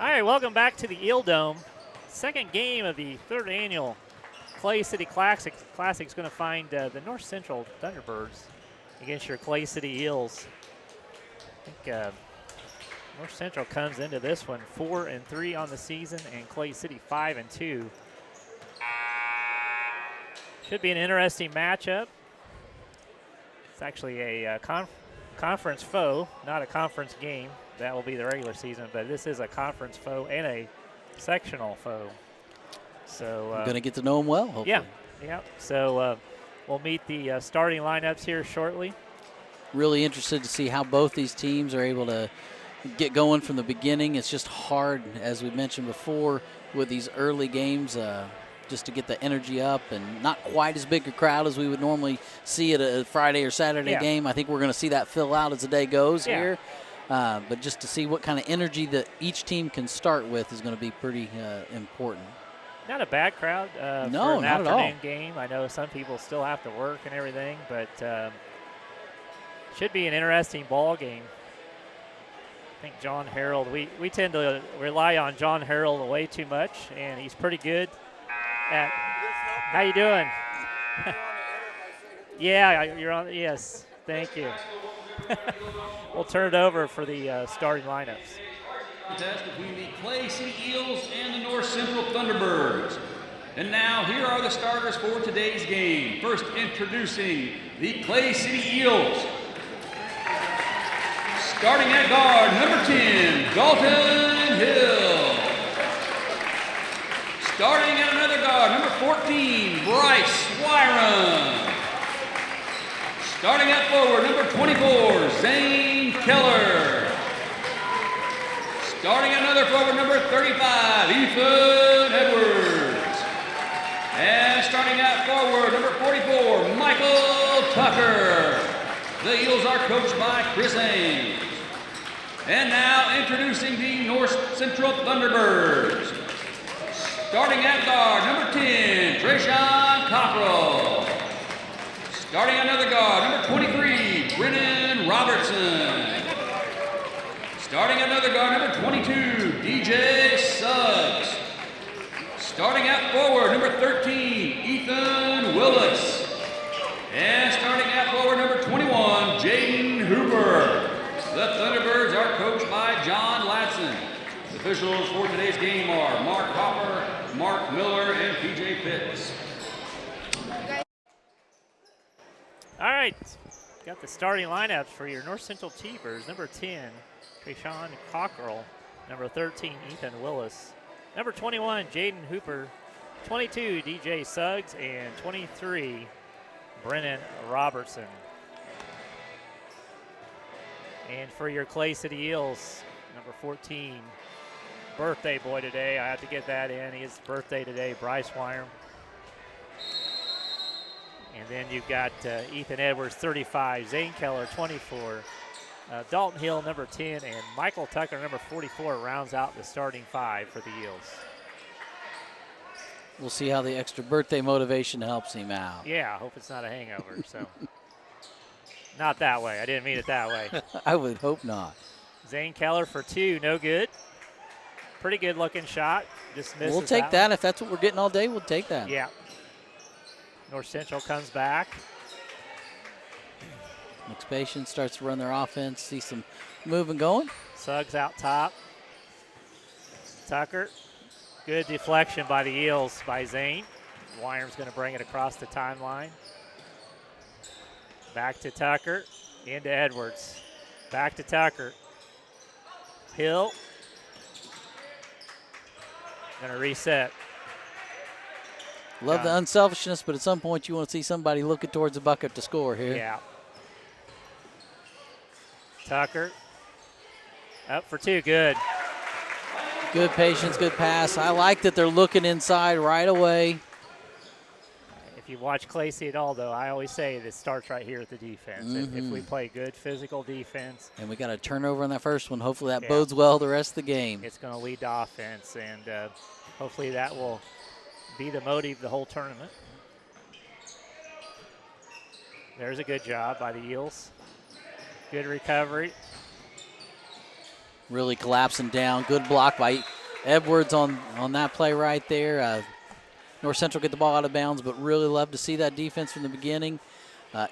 All right, welcome back to the Eel Dome. Second game of the third annual Clay City Classic. Classic is going to find the North Central Thunderbirds against your Clay City Eels. I think North Central comes into this one 4-3 on the season, and Clay City 5-2. Should be an interesting matchup. It's actually a conference foe, not a conference game. That will be the regular season, but this is a conference foe and a sectional foe. So I'm going to get to know them well, hopefully. Yeah. So we'll meet the starting lineups here shortly. Really interested to see how both these teams are able to get going from the beginning. It's just hard, as we mentioned before, with these early games, just to get the energy up, and not quite as big a crowd as we would normally see at a Friday or Saturday game. I think we're going to see that fill out as the day goes here. But just to see what kind of energy that each team can start with is going to be pretty important. Not a bad crowd for an not afternoon at all. game. I know some people still have to work and everything, but should be an interesting ball game. I think John Harold, we tend to rely on John Harold way too much, and he's pretty good at. How you doing? Yeah, you're on. Yes, thank you. We'll turn it over for the starting lineups. Contest between the Clay City Eels and the North Central Thunderbirds. And now here are the starters for today's game. First, introducing the Clay City Eels. Starting at guard, number 10, Dalton Hill. Starting at another guard, number 14, Bryce Wyron. Starting at forward, number 24, Zane Keller. Starting at another forward, number 35, Ethan Edwards. And starting at forward, number 44, Michael Tucker. The Eels are coached by Chris Ames. And now introducing the North Central Thunderbirds. Starting at guard, number 10, Trayshawn Cockrell. Starting at another guard, number 23, Brennan Robertson. Starting at another guard, number 22, DJ Suggs. Starting at forward, number 13, Ethan Willis. And starting at forward, number 21, Jaden Hooper. The Thunderbirds are coached by John Ladson. The officials for today's game are Mark Hopper, Mark Miller, and PJ Pitts. All right, got the starting lineups for your North Central T-Birds. Number 10, Trayshawn Cockrell. Number 13, Ethan Willis. Number 21, Jaden Hooper. 22, DJ Suggs. And 23, Brennan Robertson. And for your Clay City Eels, number 14, birthday boy today. I have to get that in. His birthday today, Bryce Wyron. And then you've got Ethan Edwards, 35, Zane Keller, 24, Dalton Hill, number 10, and Michael Tucker, number 44, rounds out the starting five for the Eels. We'll see how the extra birthday motivation helps him out. Yeah, I hope it's not a hangover. So, not that way. I didn't mean it that way. I would hope not. Zane Keller for 2, no good. Pretty good looking shot. Just misses. We'll take that. If that's what we're getting all day, we'll take that. Yeah. North Central comes back. Looks patient, starts to run their offense, see some movement going. Suggs out top. Tucker. Good deflection by the Eels by Zane. Wyron's going to bring it across the timeline. Back to Tucker. Into Edwards. Back to Tucker. Hill. Going to reset. Love the unselfishness, but at some point you want to see somebody looking towards the bucket to score here. Yeah. Tucker. Up for 2, good. Good patience, good pass. I like that they're looking inside right away. If you watch Clay City at all, though, I always say it starts right here at the defense. If we play good physical defense. And we got a turnover on that first one. Hopefully that bodes well the rest of the game. It's going to lead to offense, and hopefully that will be the motive the whole tournament. There's a good job by the Eels. Good recovery. Really collapsing down. Good block by Edwards on that play right there. North Central get the ball out of bounds, but really love to see that defense from the beginning.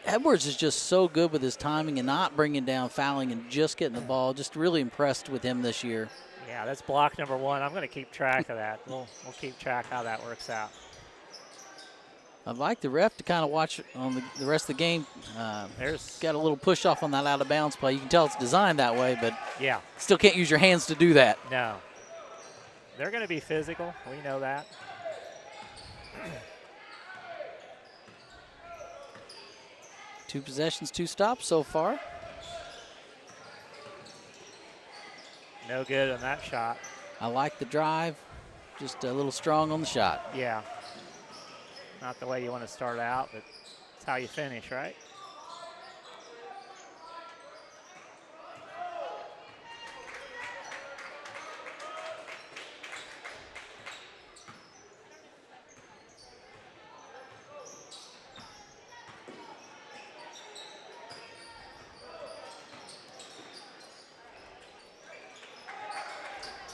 Edwards is just so good with his timing and not bringing down, fouling, and just getting the ball. Just really impressed with him this year. Yeah, that's block number 1. I'm going to keep track of that. We'll keep track how that works out. I'd like the ref to kind of watch on the rest of the game. There's got a little push off on that out of bounds play. You can tell it's designed that way, but yeah, still can't use your hands to do that. no. They're going to be physical. We know that. 2 possessions, 2 stops so far. No good on that shot. I like the drive. Just a little strong on the shot. Yeah. Not the way you want to start out, but it's how you finish, right?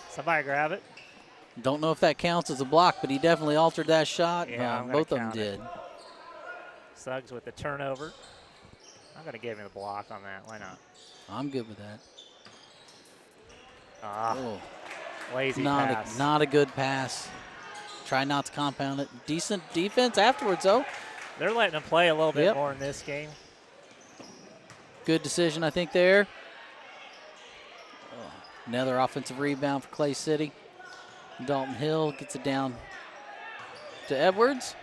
Somebody grab it. Don't know if that counts as a block, but he definitely altered that shot. Yeah, I'm gonna both of them count it. did. Suggs with the turnover. I'm going to give him the block on that. Why not? I'm good with that. Ah, Oh, lazy not pass. not a good pass. Try not to compound it. Decent defense afterwards, though. They're letting them play a little bit Yep. more in this game. Good decision, I think, there. Another offensive rebound for Clay City. Dalton Hill gets it down to Edwards.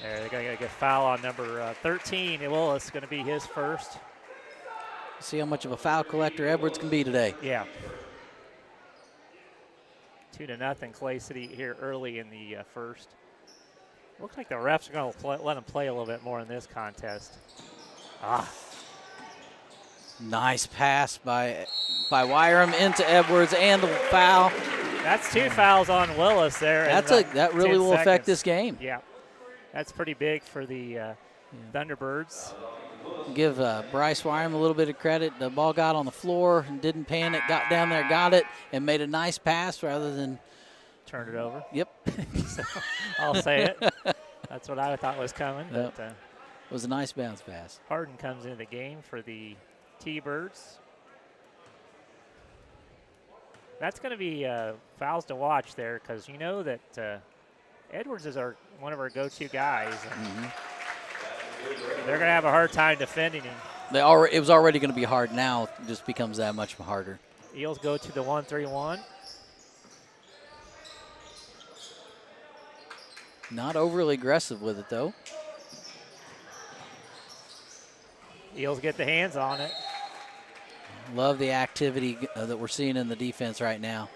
There, they're going to get a good foul on number 13. Willis going to be his first. See how much of a foul collector Edwards can be today. Yeah. 2-0 Clay City here early in the first. Looks like the refs are going to let them play a little bit more in this contest. Ah, Nice pass by Wyram into Edwards and the foul. that's 2 fouls on Willis there. in That about really 10 will affect seconds. this game. Yeah, that's pretty big for the Thunderbirds. Give Bryce Wyram a little bit of credit. The ball got on the floor and didn't panic, got down there, got it, and made a nice pass rather than, Turn it over. yep. So, I'll say it. That's what I thought was coming. Yep. But It was a nice bounce pass. Harden comes into the game for the T-Birds. That's going to be fouls to watch there because you know that Edwards is one of our go-to guys. And they're going to have a hard time defending him. It was already going to be hard. Now it just becomes that much harder. Eels go to the 1-3-1. Not overly aggressive with it, though. Eels get the hands on it. Love the activity that we're seeing in the defense right now.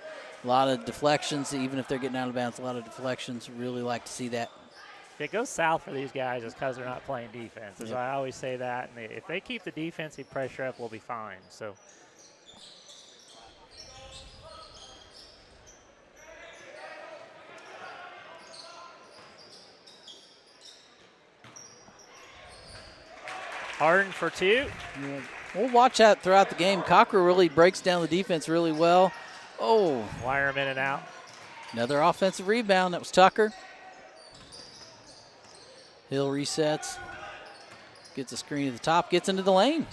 A lot of deflections, even if they're getting out of bounds, a lot of deflections. Really like to see that. If it goes south for these guys, it's because they're not playing defense. As Yep. I always say that. And if they keep the defensive pressure up, we'll be fine. So. Harden for 2. We'll watch that throughout the game. Cocker really breaks down the defense really well. Oh, Wyram in and out. another offensive rebound. That was Tucker. Hill resets. Gets a screen at the top. Gets into the lane.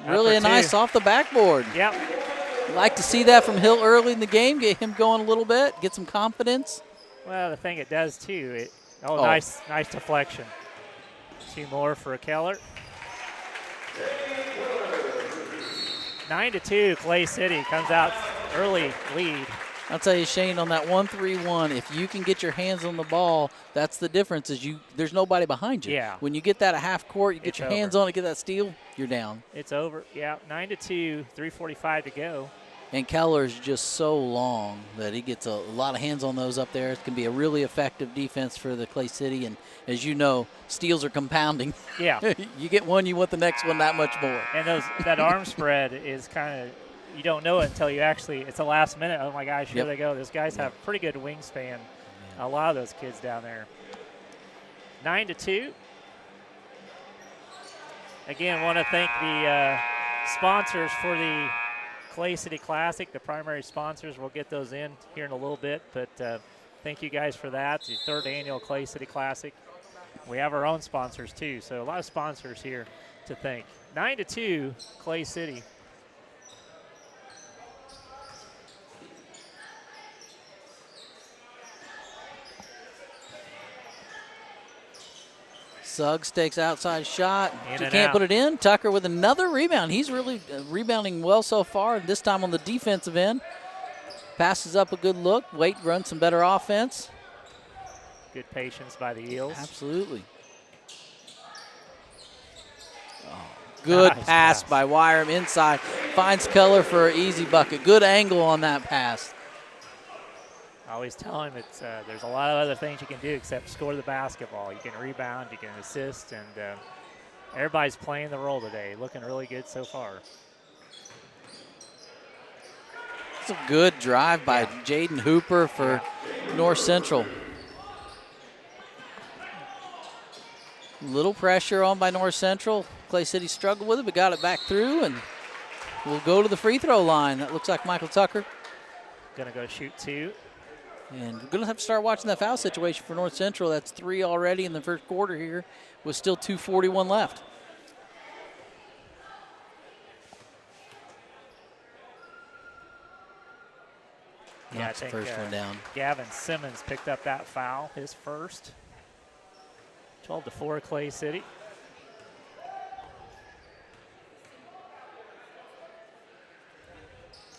Really for 2. nice off the backboard. Yep. Like to see that from Hill early in the game. Get him going a little bit. Get some confidence. Well, the thing it does too, Oh. nice deflection. 2 more for Keller. 9-2, Clay City comes out early lead. I'll tell you, Shane, on that 1-3-1, if you can get your hands on the ball, that's the difference. There's nobody behind you. Yeah. When you get that at half court, you get It's your over. hands on it, get that steal, you're down. It's over. Yeah, 9-2, 3:45 to go. And Keller's just so long that he gets a lot of hands on those up there. It can be a really effective defense for the Clay City. And as you know, steals are compounding. Yeah, You get one, you want the next one that much more. and that arm spread is kind of, you don't know it until you actually, it's the last minute. Oh my gosh, here Yep. they go. Those guys have pretty good wingspan. A lot of those kids down there. 9-2. Again, want to thank the sponsors for the Clay City Classic. The primary sponsors, we'll get those in here in a little bit, but thank you guys for that. The 3rd annual Clay City Classic. We have our own sponsors too, so a lot of sponsors here to thank. 9-2, Clay City. Suggs takes outside shot. In You and can't out. put it in. Tucker with another rebound. He's really rebounding well so far, this time on the defensive end. Passes up a good look. Wait, runs some better offense. Good patience by the Eels. Absolutely. Oh, good Nice pass pass. by Wyram inside. Finds Keller for an easy bucket. Good angle on that pass. I always tell him it's there's a lot of other things you can do except score the basketball. You can rebound, you can assist, and everybody's playing the role today. Looking really good so far. It's a good drive by Jaden Hooper for North Central. Little pressure on by North Central. Clay City struggled with it, but got it back through, and we'll go to the free throw line. That looks like Michael Tucker. Gonna go shoot 2. And we're going to have to start watching that foul situation for North Central. That's 3 already in the first quarter here with still 2:41 left. Yeah, I Knocks the think first one down. Gavin Simmons picked up that foul, his first. 12-4 Clay City.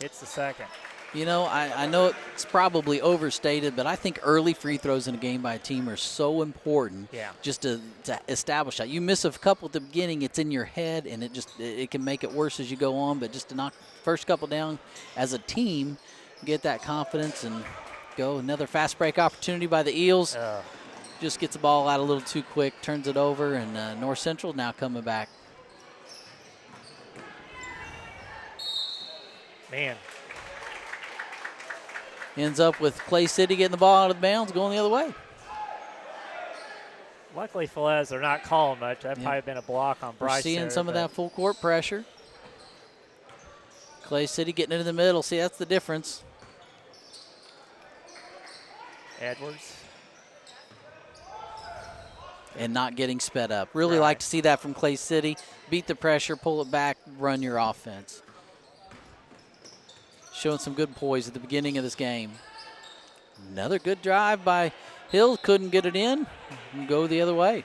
Hits the second. You know, I know it's probably overstated, but I think early free throws in a game by a team are so important. Yeah. Just to establish that. You miss a couple at the beginning, it's in your head, and it can make it worse as you go on. But just to knock the first couple down as a team, get that confidence and go. Another fast break opportunity by the Eels. Just gets the ball out a little too quick, turns it over, and North Central now coming back. Man, Ends up with Clay City getting the ball out of bounds, going the other way. luckily Felez, they're not calling much. That probably been a block on We're Bryce. seeing there, some of but that full court pressure. Clay City getting into the middle. See, that's the difference. Edwards. And not getting sped up. Really like to see that from Clay City. Beat the pressure, pull it back, run your offense. Showing some good poise at the beginning of this game. Another good drive by Hill. Couldn't get it in. And go the other way.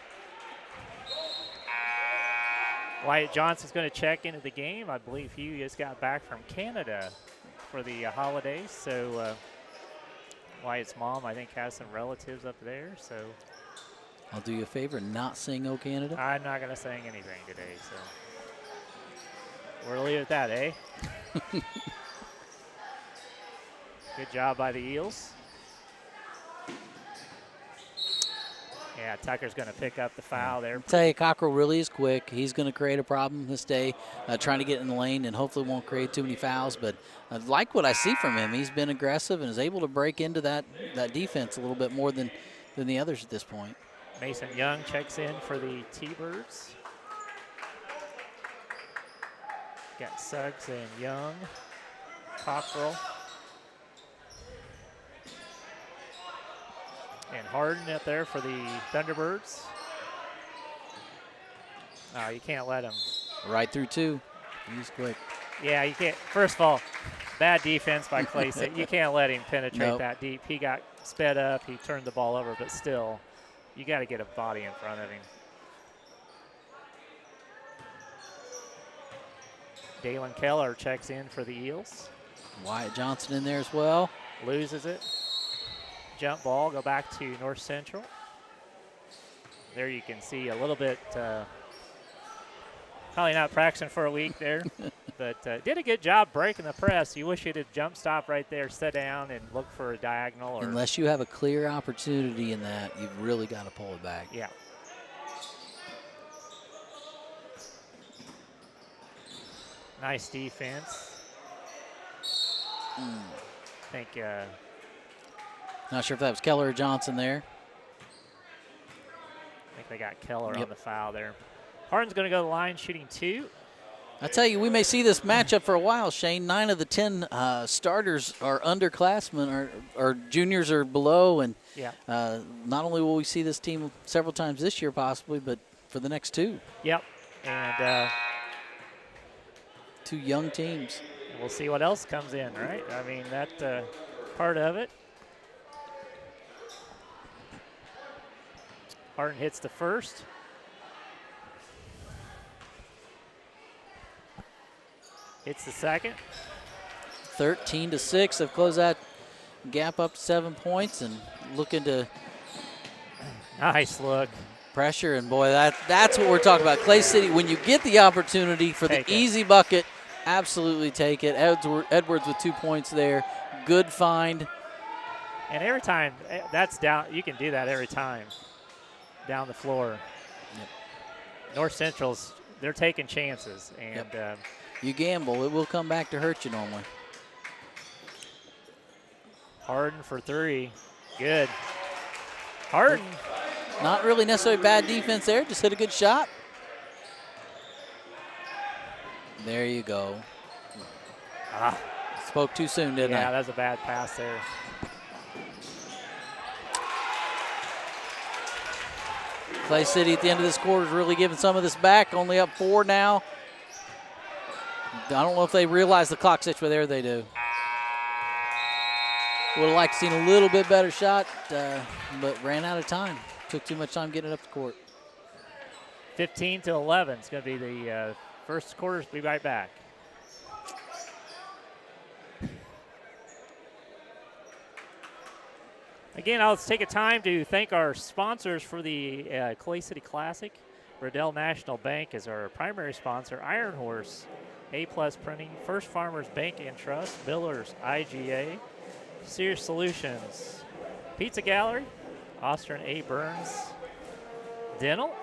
Wyatt Johnson's going to check into the game. I believe he just got back from Canada for the holidays. So Wyatt's mom, I think, has some relatives up there. So I'll do you a favor and not sing "O Canada." I'm not going to sing anything today. So we'll leave it at that, eh? Good job by the Eels. Yeah, Tucker's going to pick up the foul there. I'll tell you, Cockrell really is quick. He's going to create a problem this day, trying to get in the lane, and hopefully won't create too many fouls. But I like what I see from him. He's been aggressive and is able to break into that defense a little bit more than the others at this point. Mason Young checks in for the T-Birds. Got Suggs and Young, Cockrell, and Harden up there for the Thunderbirds. Oh, you can't let him. Right through 2. He's quick. Yeah, you can't. First of all, bad defense by Clay City. You can't let him penetrate that deep. He got sped up. He turned the ball over, but still, you got to get a body in front of him. Dalen Keller checks in for the Eels. Wyatt Johnson in there as well. Loses it. Jump ball, go back to North Central. There you can see a little bit, probably not practicing for a week there, but did a good job breaking the press. You wish you'd have jump stop right there, sit down, and look for a diagonal. Or Unless you have a clear opportunity in that, you've really got to pull it back. Yeah. Nice defense. I think Not sure if that was Keller or Johnson there. they got Keller on the foul there. Harden's going to go to the line shooting 2. I tell you, we may see this matchup for a while, Shane. 9 of the 10 starters are underclassmen or juniors or below. And Yeah. not only will we see this team several times this year possibly, but for the next 2. Yep. And 2 young teams. we'll see what else comes in, right? I mean, that part of it. Hardin hits the first. Hits the second. 13-6. They've closed that gap up to 7 points and looking to Nice look. pressure. And boy, that's what we're talking about. Clay City, when you get the opportunity for Take the it. easy bucket, absolutely take it. Edwards with 2 points there. Good find. And every time, that's down, you can do that every time down the floor. Yep. North Central's, they're taking chances. And Yep. You gamble, it will come back to hurt you normally. Hardin for 3. Good. Hardin. Not really necessarily bad defense there, just hit a good shot. There you go. Ah, Spoke too soon, didn't yeah, I? that was a bad pass there. Clay City at the end of this quarter is really giving some of this back, only up 4 now. I don't know if they realize the clock situation, but there they do. Would have liked to seen a little bit better shot, but ran out of time. Took too much time getting it up the court. 15-11. It's going to be the first quarter. Be right back. Again, I'll take a time to thank our sponsors for the Clay City Classic. Riddell National Bank is our primary sponsor. Iron Horse, A-Plus Printing, First Farmers Bank and Trust, Billers, IGA, Sears Solutions, Pizza Gallery, Austin A. Burns, Dental,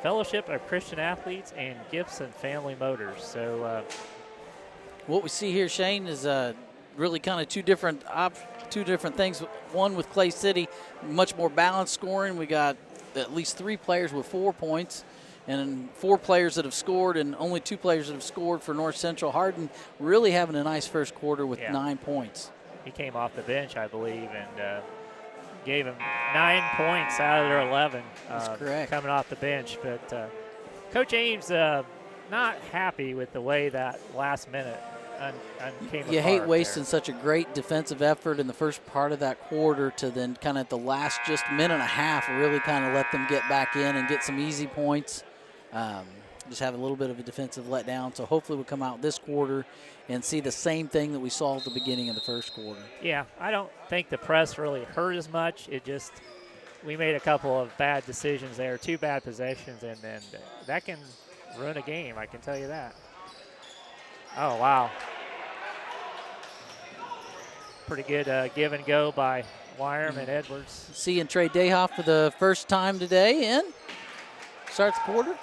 Fellowship of Christian Athletes, and Gibson Family Motors. So What we see here, Shane, is really kind of two different things. One with Clay City, much more balanced scoring. We got at least 3 players with 4 points and 4 players that have scored and only 2 players that have scored for North Central. Hardin really having a nice first quarter with 9 points. he came off the bench, I believe, and gave him 9 points out of their 11. That's correct. Coming off the bench. But Coach Ames not happy with the way that last minute came You hate apart wasting there. such a great defensive effort in the first part of that quarter to then kind of at the last just minute and a half really kind of let them get back in and get some easy points. Just have a little bit of a defensive letdown. So hopefully we'll come out this quarter and see the same thing that we saw at the beginning of the first quarter. Yeah, I don't think the press really hurt as much. It just, we made a couple of bad decisions there, 2 bad possessions, and then that can ruin a game, I can tell you that. Oh, wow. Pretty good give and go by Wyram and Edwards. Seeing Trey Dayhoff for the first time today in. Starts the quarter.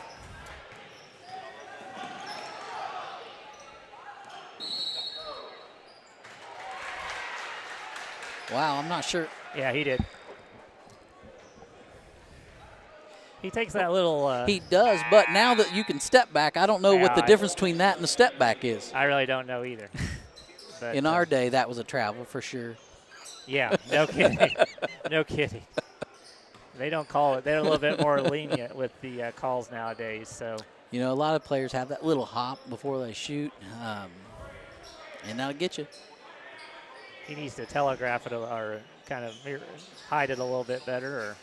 Wow, I'm not sure. Yeah, he did. He takes that little. He does, but now that you can step back, I don't know what the Yeah, difference between that and the step back is. I really don't know either. But, In our day, that was a travel for sure. Yeah, no kidding. No kidding. They don't call it. They're a little bit more lenient with the calls nowadays. So. You know, a lot of players have that little hop before they shoot, and that'll get you. He needs to telegraph it or kind of hide it a little bit better. Or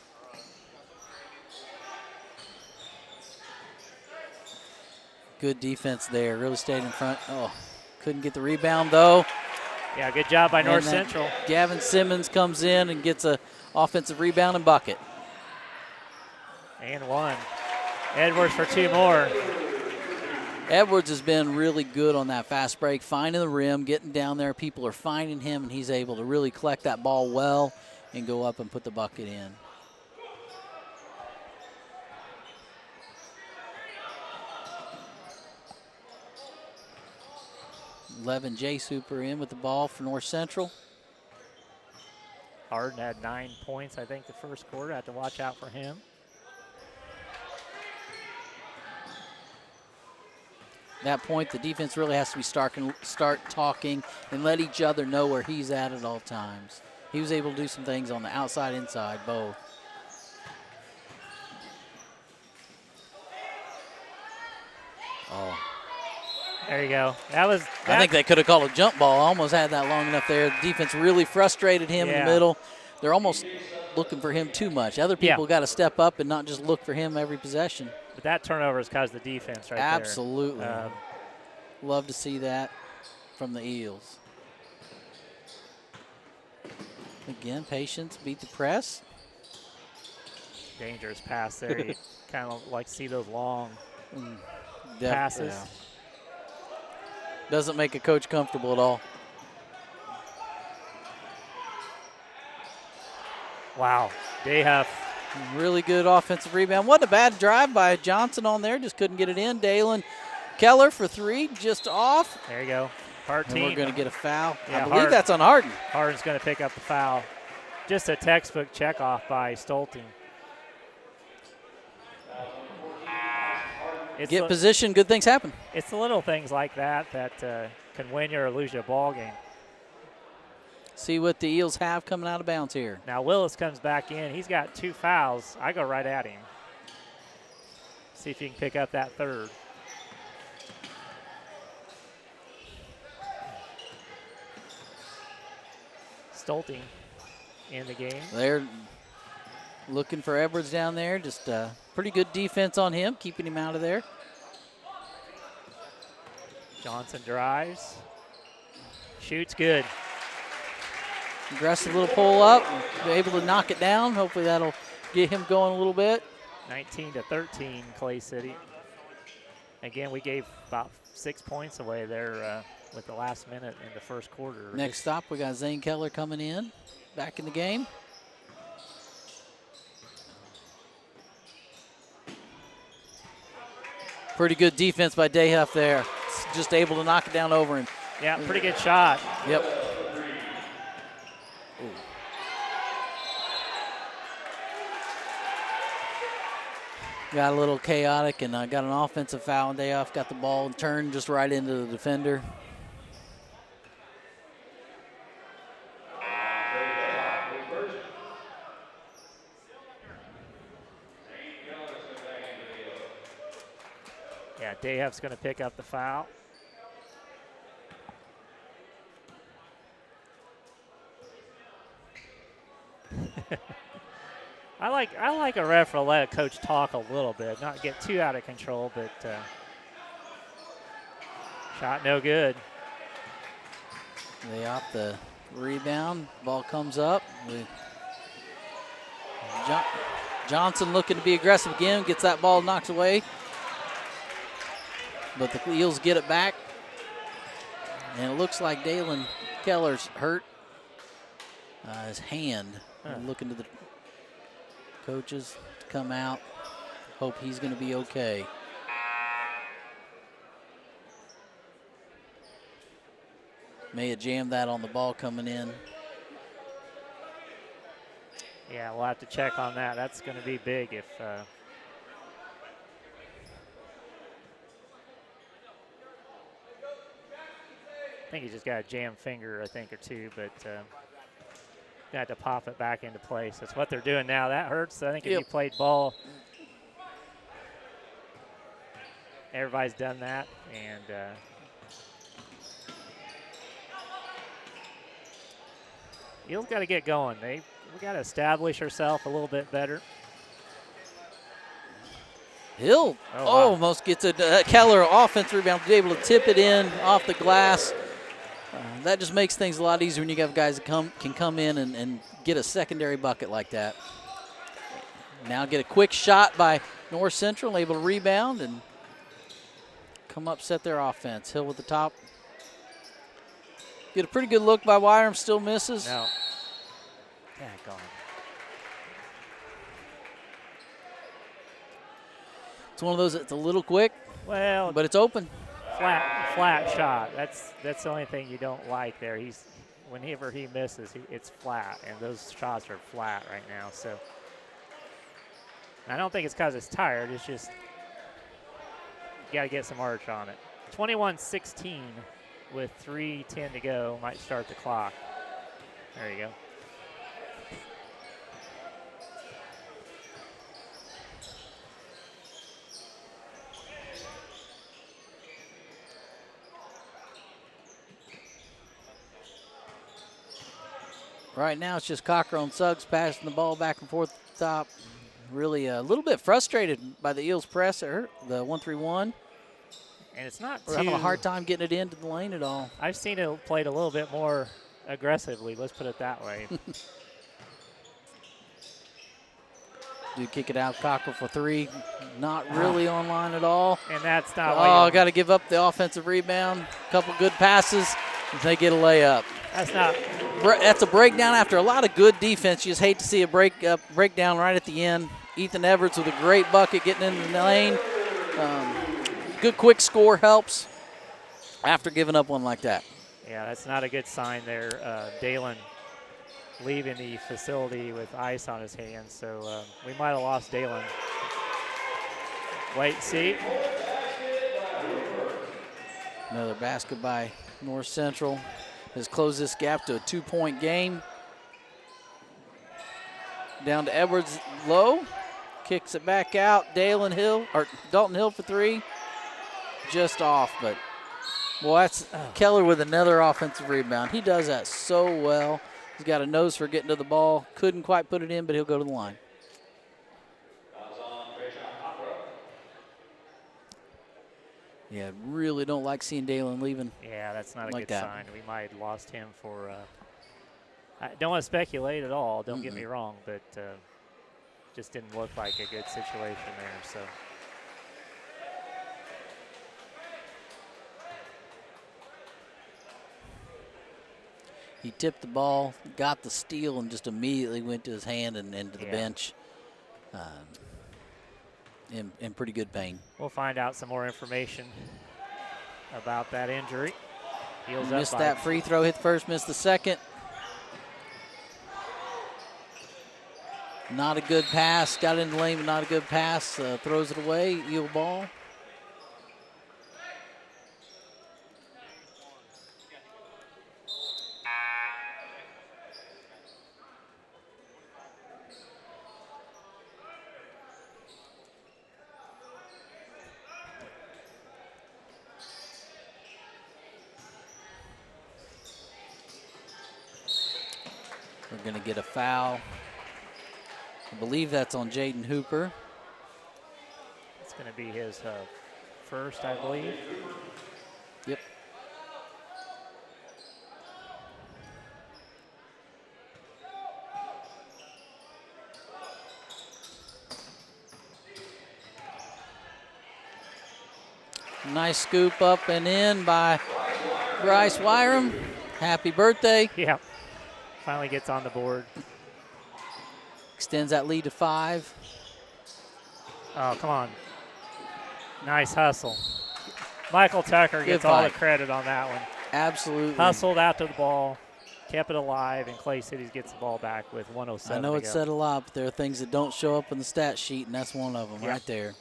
Good defense there. Really stayed in front. Oh, couldn't get the rebound, though. yeah, good job by North And then Central. Gavin Simmons comes in and gets a offensive rebound and bucket. And 1. Edwards for 2 more. Edwards has been really good on that fast break, finding the rim, getting down there. People are finding him, and he's able to really collect that ball well and go up and put the bucket in. Levin J. Super in with the ball for North Central. Hardin had 9 points, I think, the first quarter. Have to watch out for him. that point, the defense really has to be start talking and let each other know where he's at all times. He was able to do some things on the outside, inside, both. Oh. There you go. I think they could have called a jump ball. Almost had that long enough there. The defense really frustrated him in the middle. They're almost looking for him too much. Other people got to step up and not just look for him every possession. But that turnover is because of the defense right Absolutely. Love to see that from the Eels. Again, patience, beat the press. Dangerous pass there. You kind of like to see those long passes. Yeah. Doesn't make a coach comfortable at all. Wow, Dayhuff. Really good offensive rebound. Wasn't a bad drive by Johnson on there. Just couldn't get it in. Dalen Keller for three, just off. There you go. Part team. And we're going to get a foul. Yeah, I believe that's on Harden. Harden's going to pick up the foul. Just a textbook checkoff by Stolting. Get position, good things happen. It's the little things like that that can win you or lose you a ball game. See what the Eels have coming out of bounds here. Now Willis comes back in. He's got 2 fouls. I go right at him. See if he can pick up that third. Stolting in the game. They're looking for Edwards down there. Just pretty good defense on him, keeping him out of there. Johnson drives. Shoots good. Aggressive little pull up. Be able to knock it down. Hopefully that'll get him going a little bit. 19-13, Clay City. Again, we gave about 6 points away there with the last minute in the first quarter. Next stop, we got Zane Keller coming in, back in the game. Pretty good defense by Dayhuff there. Just able to knock it down over him. Yeah, pretty good shot. Yep. Ooh. Got a little chaotic and got an offensive foul, and Dayhuff got the ball and turned just right into the defender. Yeah, Dayhuff's going to pick up the foul. I like a ref to let a coach talk a little bit, not get too out of control, but shot no good. They off the rebound. Ball comes up. Johnson looking to be aggressive again. Gets that ball, knocks away. But the Eels get it back. And it looks like Dalen Keller's hurt his hand. Looking to the coaches to come out. Hope he's going to be okay. May have jammed that on the ball coming in. Yeah, we'll have to check on that. That's going to be big if I think he just got a jammed finger, I think, or two, but got to pop it back into place. That's what they're doing now. That hurts. I think if you played ball, everybody's done that, and Eels got to get going. We got to establish ourselves a little bit better. Hill almost gets a Keller offense rebound, to be able to tip it in off the glass. That just makes things a lot easier when you have guys that can come in and get a secondary bucket like that. Now get a quick shot by North Central, able to rebound and come up, set their offense. Hill with the top. Get a pretty good look by Wyram, still misses. No. Daggone. It's one of those that's a little quick, well, but it's open. Flat shot. That's the only thing you don't like there. Whenever he misses, it's flat, and those shots are flat right now. So I don't think it's because it's tired. It's just you got to get some arch on it. 21-16 with 3:10 to go. Might start the clock. There you go. Right now, it's just Cocker on Suggs passing the ball back and forth at the top. Really a little bit frustrated by the Eels presser, the 1-3-1. And it's not We're having a hard time getting it into the lane at all. I've seen it played a little bit more aggressively, let's put it that way. Do kick it out, Cocker for 3. Not really online at all. And that's not Oh, got to give up the offensive rebound. Couple good passes. They get a layup. That's a breakdown after a lot of good defense. You just hate to see a breakdown right at the end. Ethan Edwards with a great bucket getting into the lane. Good quick score helps after giving up one like that. Yeah, that's not a good sign there. Dalen leaving the facility with ice on his hands, so we might have lost Dalen. Wait, see. Another basket by North Central has closed this gap to a 2-point game. Down to Edwards low, kicks it back out. Dalton Hill for 3, just off, but well, that's Keller with another offensive rebound. He does that so well. He's got a nose for getting to the ball. Couldn't quite put it in, but he'll go to the line. Yeah, really don't like seeing Dalen leaving. Yeah, that's not a like good that. sign. We might have lost him for I don't want to speculate at all, don't get me wrong, but just didn't look like a good situation there. So he tipped the ball, got the steal, and just immediately went to his hand and into the bench in pretty good pain. we'll find out some more information about that injury. Heels Missed up that free throw, hit the first, missed the second. Not a good pass, got in the lane, but not a good pass. Throws it away, Eel ball. We're going to get a foul. I believe that's on Jaden Hooper. It's going to be his first, I believe. Yep. Nice scoop up and in by Bryce Wyram. Happy birthday. Yeah, finally gets on the board. Extends that lead to 5. Oh, come on. Nice hustle. Michael Tucker gets all the credit on that one. Absolutely. Hustled out to the ball, kept it alive, and Clay Cities gets the ball back with 107 I know to it's go. said a lot, but there are things that don't show up in the stat sheet, and that's one of them right there.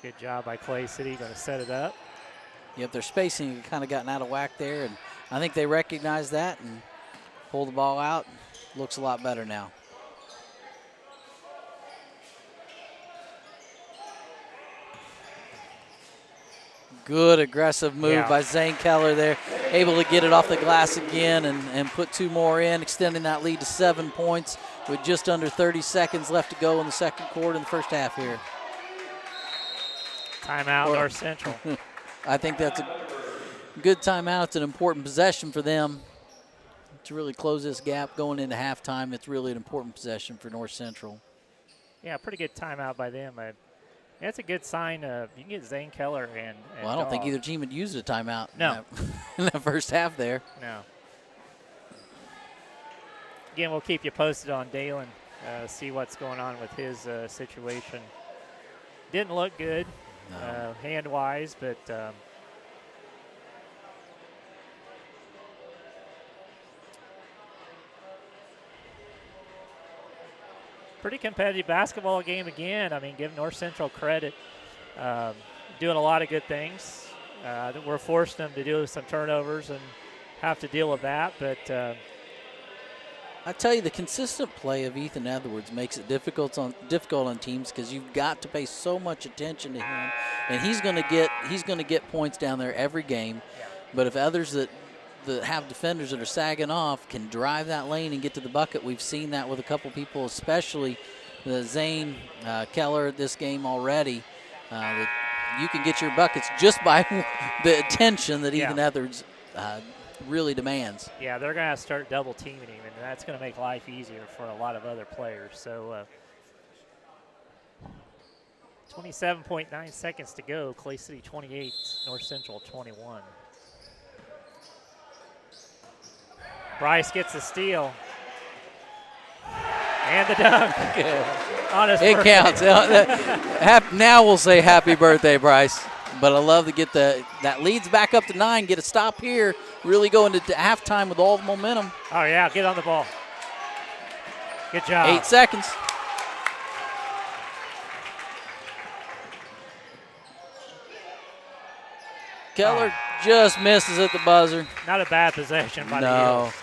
Good job by Clay City, going to set it up. Yep, their spacing kind of gotten out of whack there, and I think they recognize that and pull the ball out. Looks a lot better now. Good aggressive move by Zane Keller there. Able to get it off the glass again and put 2 more in, extending that lead to 7 points with just under 30 seconds left to go in the second quarter in the first half here. Timeout, North Central. I think that's a good timeout. It's an important possession for them to really close this gap going into halftime. It's really an important possession for North Central. Yeah, pretty good timeout by them. That's a good sign. You can get Zane Keller and well, I don't think either team had used a timeout in that first half there. No. Again, we'll keep you posted on Dalen, see what's going on with his situation. Didn't look good hand-wise, but pretty competitive basketball game again. I mean, give North Central credit, doing a lot of good things. We're forcing them to do some turnovers and have to deal with that, but I tell you, the consistent play of Ethan Edwards makes it difficult on teams because you've got to pay so much attention to him, and he's going to get points down there every game. Yeah. But if others that have defenders that are sagging off can drive that lane and get to the bucket, we've seen that with a couple people, especially Zane Keller this game already. That you can get your buckets just by the attention that Ethan Edwards really demands. Yeah, they're going to start double teaming him, and that's going to make life easier for a lot of other players. So 27.9 seconds to go. Clay City 28, North Central 21. Bryce gets the steal. And the dunk. On his it birthday. Counts. Now we'll say happy birthday, Bryce. But I love to get that leads back up to 9, get a stop here, really go into halftime with all the momentum. Oh, yeah, get on the ball. Good job. 8 seconds. Keller just misses at the buzzer. Not a bad possession by the No. Eagles.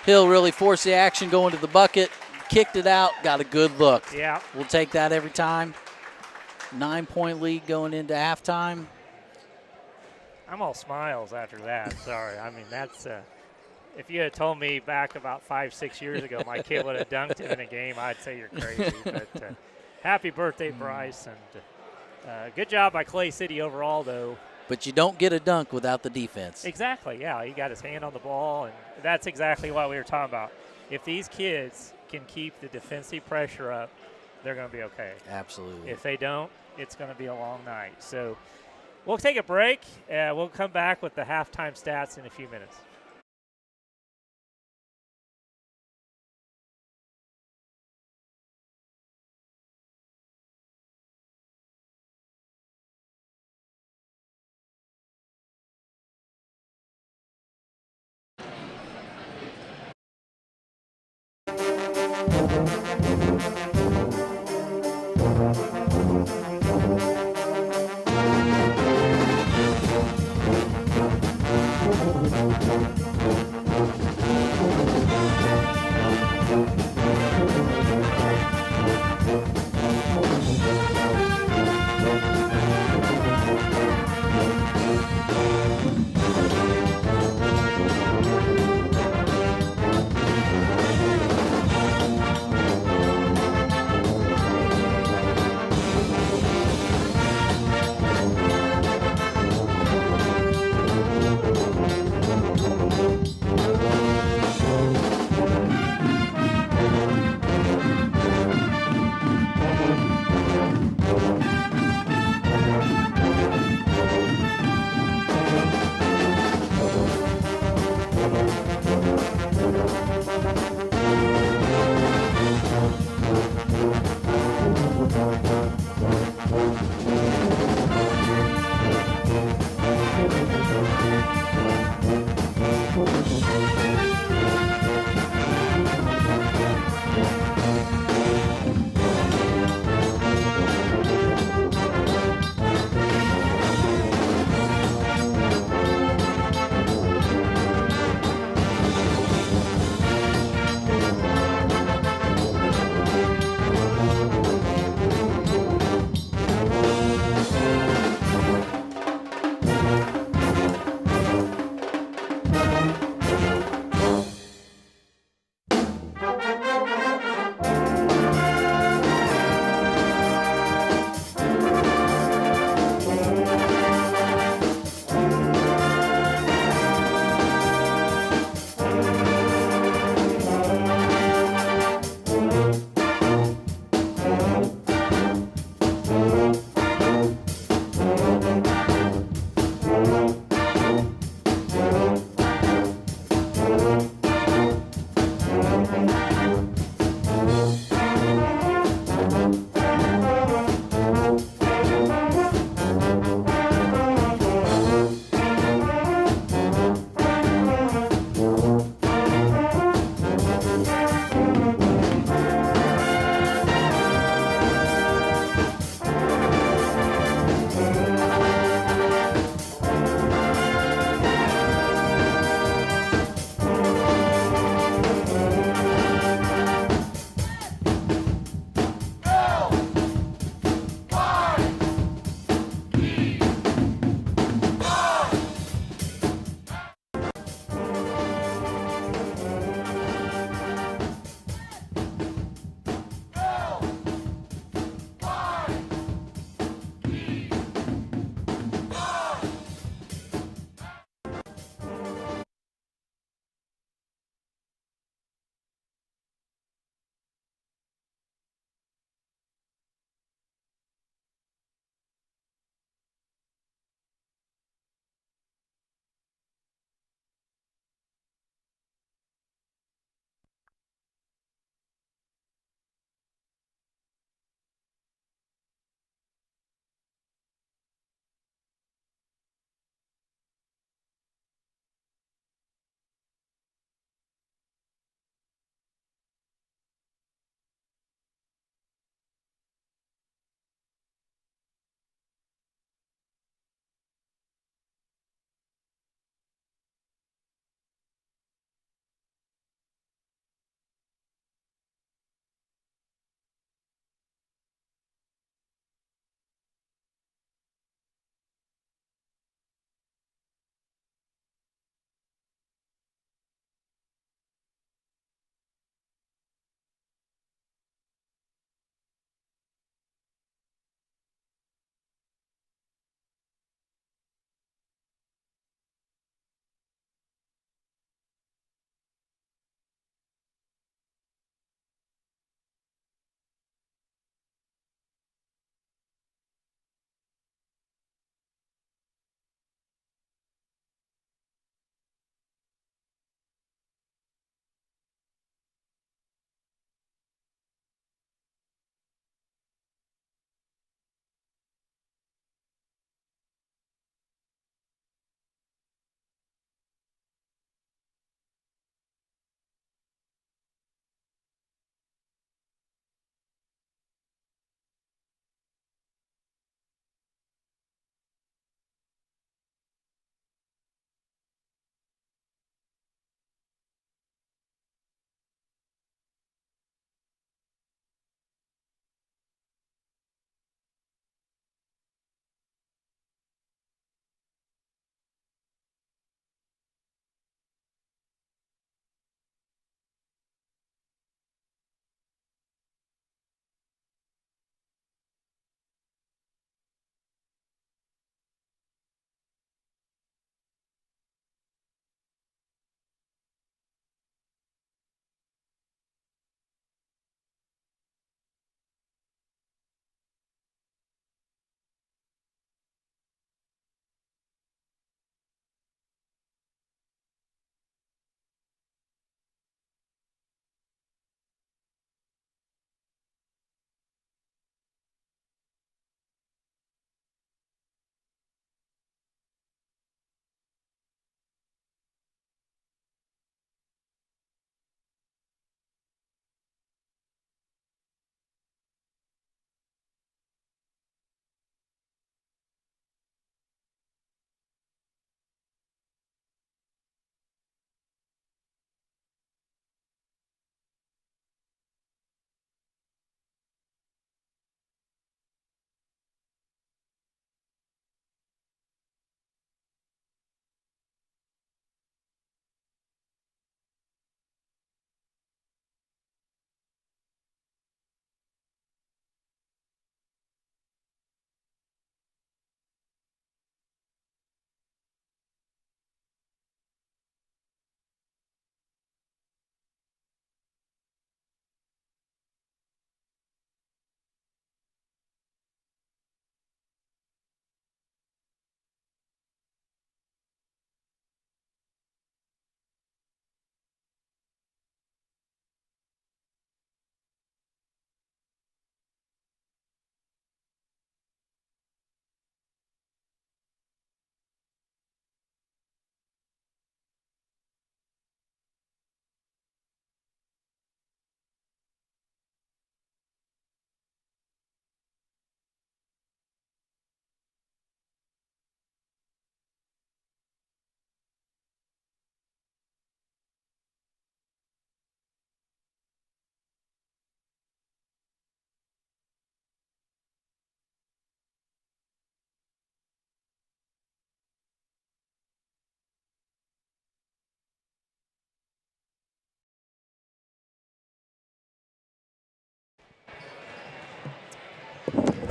Hill really forced the action going to the bucket, kicked it out, got a good look. Yeah. We'll take that every time. 9-point lead going into halftime. I'm all smiles after that. Sorry. I mean, that's if you had told me back about 5-6 years ago my kid would have dunked him in a game, I'd say you're crazy. But happy birthday, Bryce. And good job by Clay City overall, though. But you don't get a dunk without the defense. Exactly, yeah. He got his hand on the ball, and that's exactly what we were talking about. If these kids can keep the defensive pressure up, they're going to be okay. Absolutely. If they don't, it's going to be a long night. So we'll take a break. We'll come back with the halftime stats in a few minutes.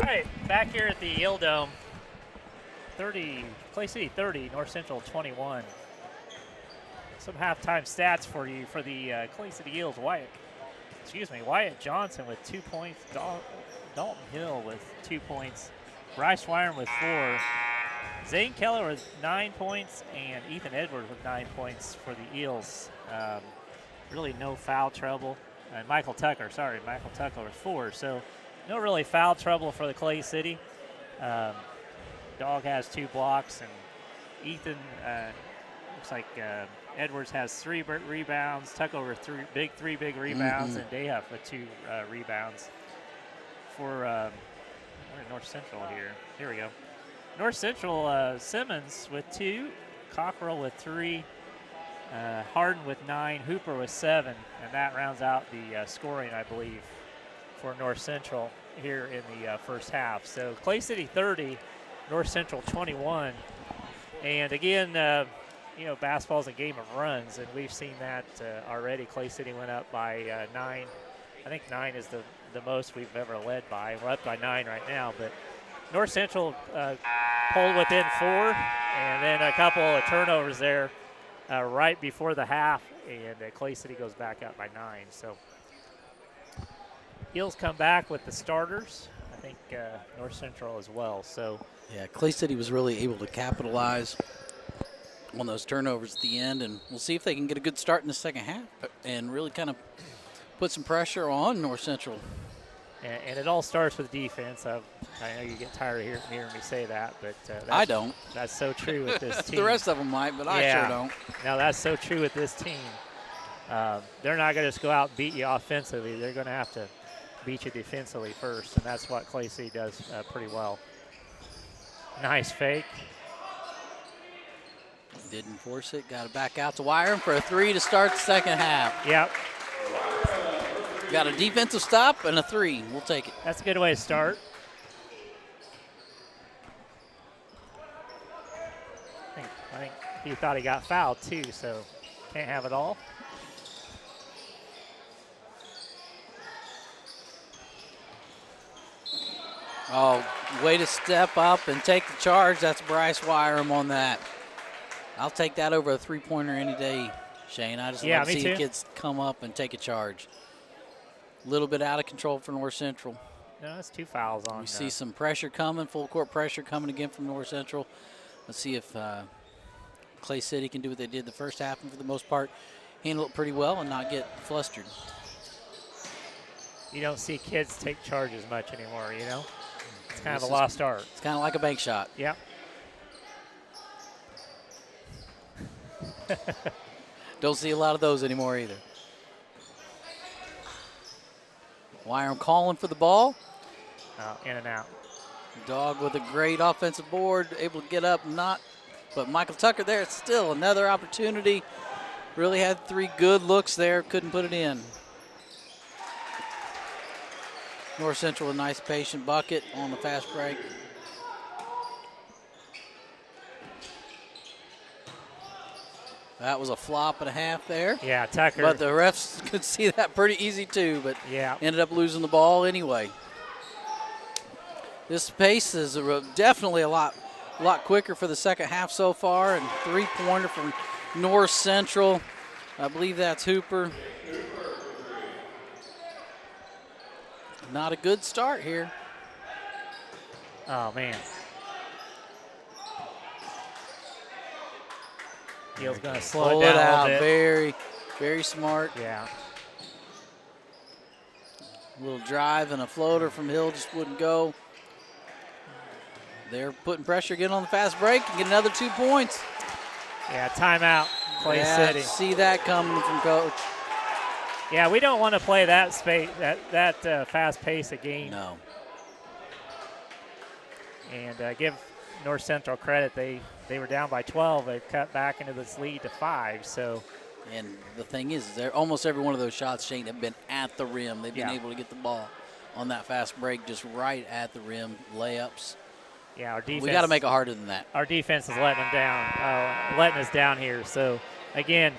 right, back here at the Eel Dome. Clay City 30, North Central 21. Some halftime stats for you for the Clay City Eels. Wyatt Johnson with 2 points. Dalton Hill with 2 points. Bryce Wyram with 4. Zane Keller with 9 points, and Ethan Edwards with 9 points for the Eels. Really no foul trouble. And Michael Tucker with 4. So no really foul trouble for the Clay City. Dog has 2 blocks, and Ethan looks like Edwards has 3 rebounds. Tucker over 3 big rebounds, and Dayhuff with 2 rebounds. For North Central here. Here we go. North Central, Simmons with 2, Cockrell with 3, Harden with 9, Hooper with 7, and that rounds out the scoring, I believe, for North Central here in the first half. So Clay City 30, North Central 21, and again, basketball's a game of runs, and we've seen that already. Clay City went up by 9. I think 9 is the most we've ever led by. We're up by 9 right now, but North Central pulled within 4, and then a couple of turnovers there right before the half, and Clay City goes back up by 9. So Eels come back with the starters. I think North Central as well. So yeah, Clay City was really able to capitalize on those turnovers at the end, and we'll see if they can get a good start in the second half and really kind of put some pressure on North Central. And it all starts with defense. I know you get tired of hearing me say that, but I don't. That's so true with this team. The rest of them might, but I sure don't. Now, that's so true with this team. They're not going to just go out and beat you offensively. They're going to have to beat you defensively first, and that's what Clay City does pretty well. Nice fake. Didn't force it. Got to back out to Wyram for a 3 to start the second half. Yep. Got a defensive stop and a 3. We'll take it. That's a good way to start. I think he thought he got fouled too, so can't have it all. Oh, way to step up and take the charge. That's Bryce Wyram on that. I'll take that over a 3-pointer any day, Shane. I just love to see the kids come up and take a charge. A little bit out of control for North Central. No, that's 2 fouls on. We see some pressure coming, full court pressure coming again from North Central. Let's see if Clay City can do what they did the first half and for the most part handle it pretty well and not get flustered. You don't see kids take charges much anymore, you know? It's kind of a lost art. It's kind of like a bank shot. Yep. Don't see a lot of those anymore either. Wyram calling for the ball. In and out. Dog with a great offensive board, able to get up, but Michael Tucker there, it's still another opportunity. Really had 3 good looks there, couldn't put it in. North Central, a nice patient bucket on the fast break. That was a flop and a half there. Yeah, Tucker. But the refs could see that pretty easy too, but ended up losing the ball anyway. This pace is definitely a lot quicker for the second half so far, and 3-pointer from North Central. I believe that's Hooper. Not a good start here. Oh, man. Eels going to slow it down a little bit. Very, very smart. Yeah. A little drive and a floater from Hill just wouldn't go. They're putting pressure again on the fast break and get another 2 points. Yeah, timeout, Clay City. See that coming from Coach. Yeah, we don't want to play that fast pace of game. No. And give North Central credit. They were down by 12. They've cut back into this lead to 5. So. And the thing is, almost every one of those shots, Shane, have been at the rim. They've been able to get the ball on that fast break just right at the rim, layups. Yeah, our defense. We got to make it harder than that. Our defense is letting them down, letting us down here. So, again,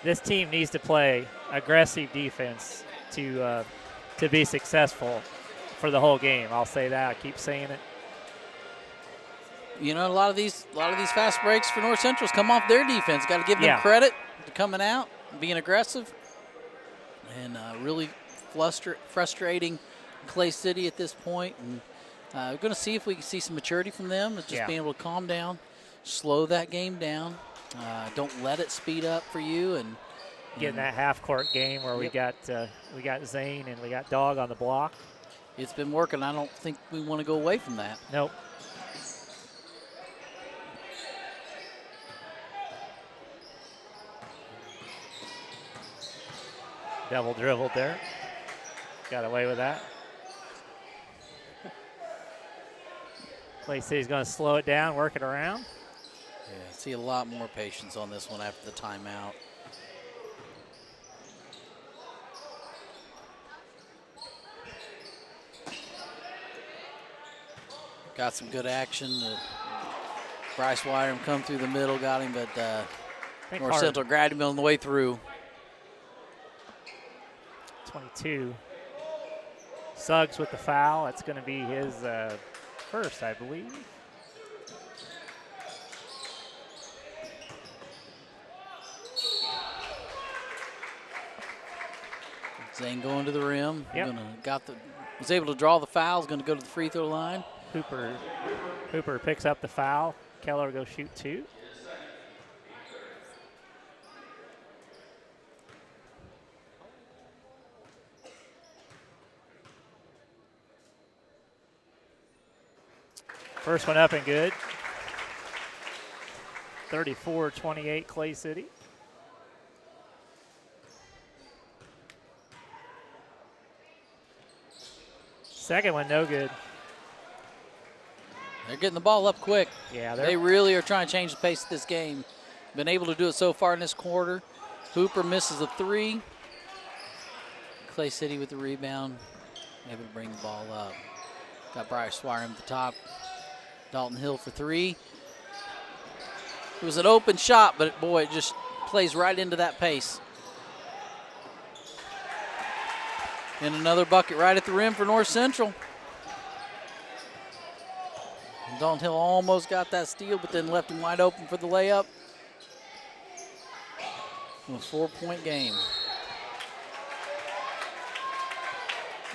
this team needs to play aggressive defense to be successful for the whole game. I'll say that. I keep saying it. You know, a lot of these fast breaks for North Central's come off their defense. Got to give them Yeah. credit for coming out, being aggressive, and really frustrating Clay City at this point. And we're going to see if we can see some maturity from them. It's just being able to calm down, slow that game down. Don't let it speed up for you. And Getting that half-court game where we got Zane and we got Dog on the block. it's been working. I don't think we want to go away from that. Nope. Double dribbled there. Got away with that. Clay City's going to slow it down, work it around. Yeah, see a lot more patience on this one after the timeout. Got some good action. Bryce Wyram come through the middle, got him, but North Central grabbed him on the way through. 22. Suggs with the foul. That's going to be his first, I believe. Zane going to the rim. Yep. Was able to draw the foul. Is going to go to the free throw line. Hooper picks up the foul. Keller goes shoot 2. First one up and good. 34-28 Clay City. Second one, no good. They're getting the ball up quick. Yeah, they really are trying to change the pace of this game. Been able to do it so far in this quarter. Hooper misses a 3. Clay City with the rebound, able to bring the ball up. Got Bryce Wyram at the top. Dalton Hill for 3. It was an open shot, but boy, it just plays right into that pace. And another bucket right at the rim for North Central. And Dalton Hill almost got that steal, but then left him wide open for the layup. A 4-point game.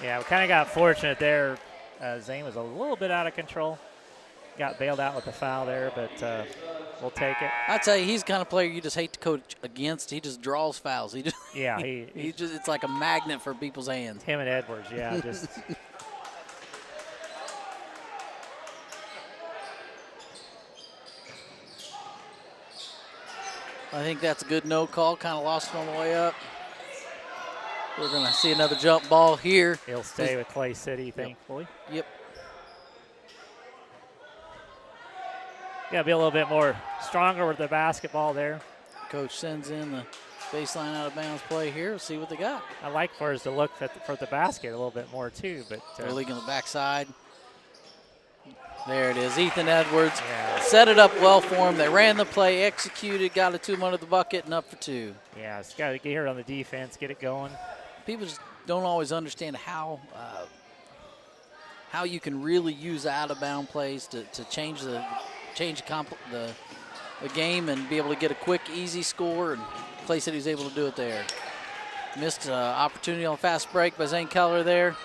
Yeah, we kind of got fortunate there. Zane was a little bit out of control. Got bailed out with the foul there, but we'll take it. I tell you, he's the kind of player you just hate to coach against. He just draws fouls. He just he just it's like a magnet for people's hands. Him and Edwards, yeah, just. I think that's a good no call. Kind of lost it on the way up. We're going to see another jump ball here. He'll stay with Clay City, thankfully. Yep. Got to be a little bit more stronger with the basketball there. Coach sends in the baseline out of bounds play here. We'll see what they got. I like for us to look for the basket a little bit more too, but they're leaking the backside. There it is. Ethan Edwards set it up well for him. They ran the play, executed, got it to him under the bucket, and up for 2. Yeah, it's got to get here on the defense, get it going. People just don't always understand how you can really use out-of-bound plays to change the game and be able to get a quick, easy score. And Clay City was able to do it there. Missed an opportunity on a fast break by Zane Keller there.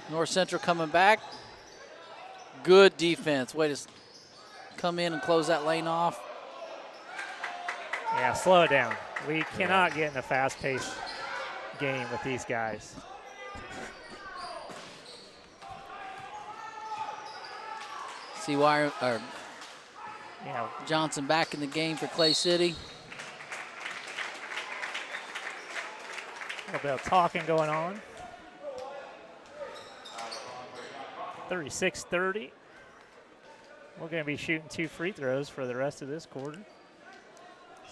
North Central coming back. Good defense. Way to come in and close that lane off. Yeah, slow it down. We cannot get in a fast-paced game with these guys. See Johnson back in the game for Clay City. A little bit of talking going on. 36-30. We're going to be shooting 2 free throws for the rest of this quarter.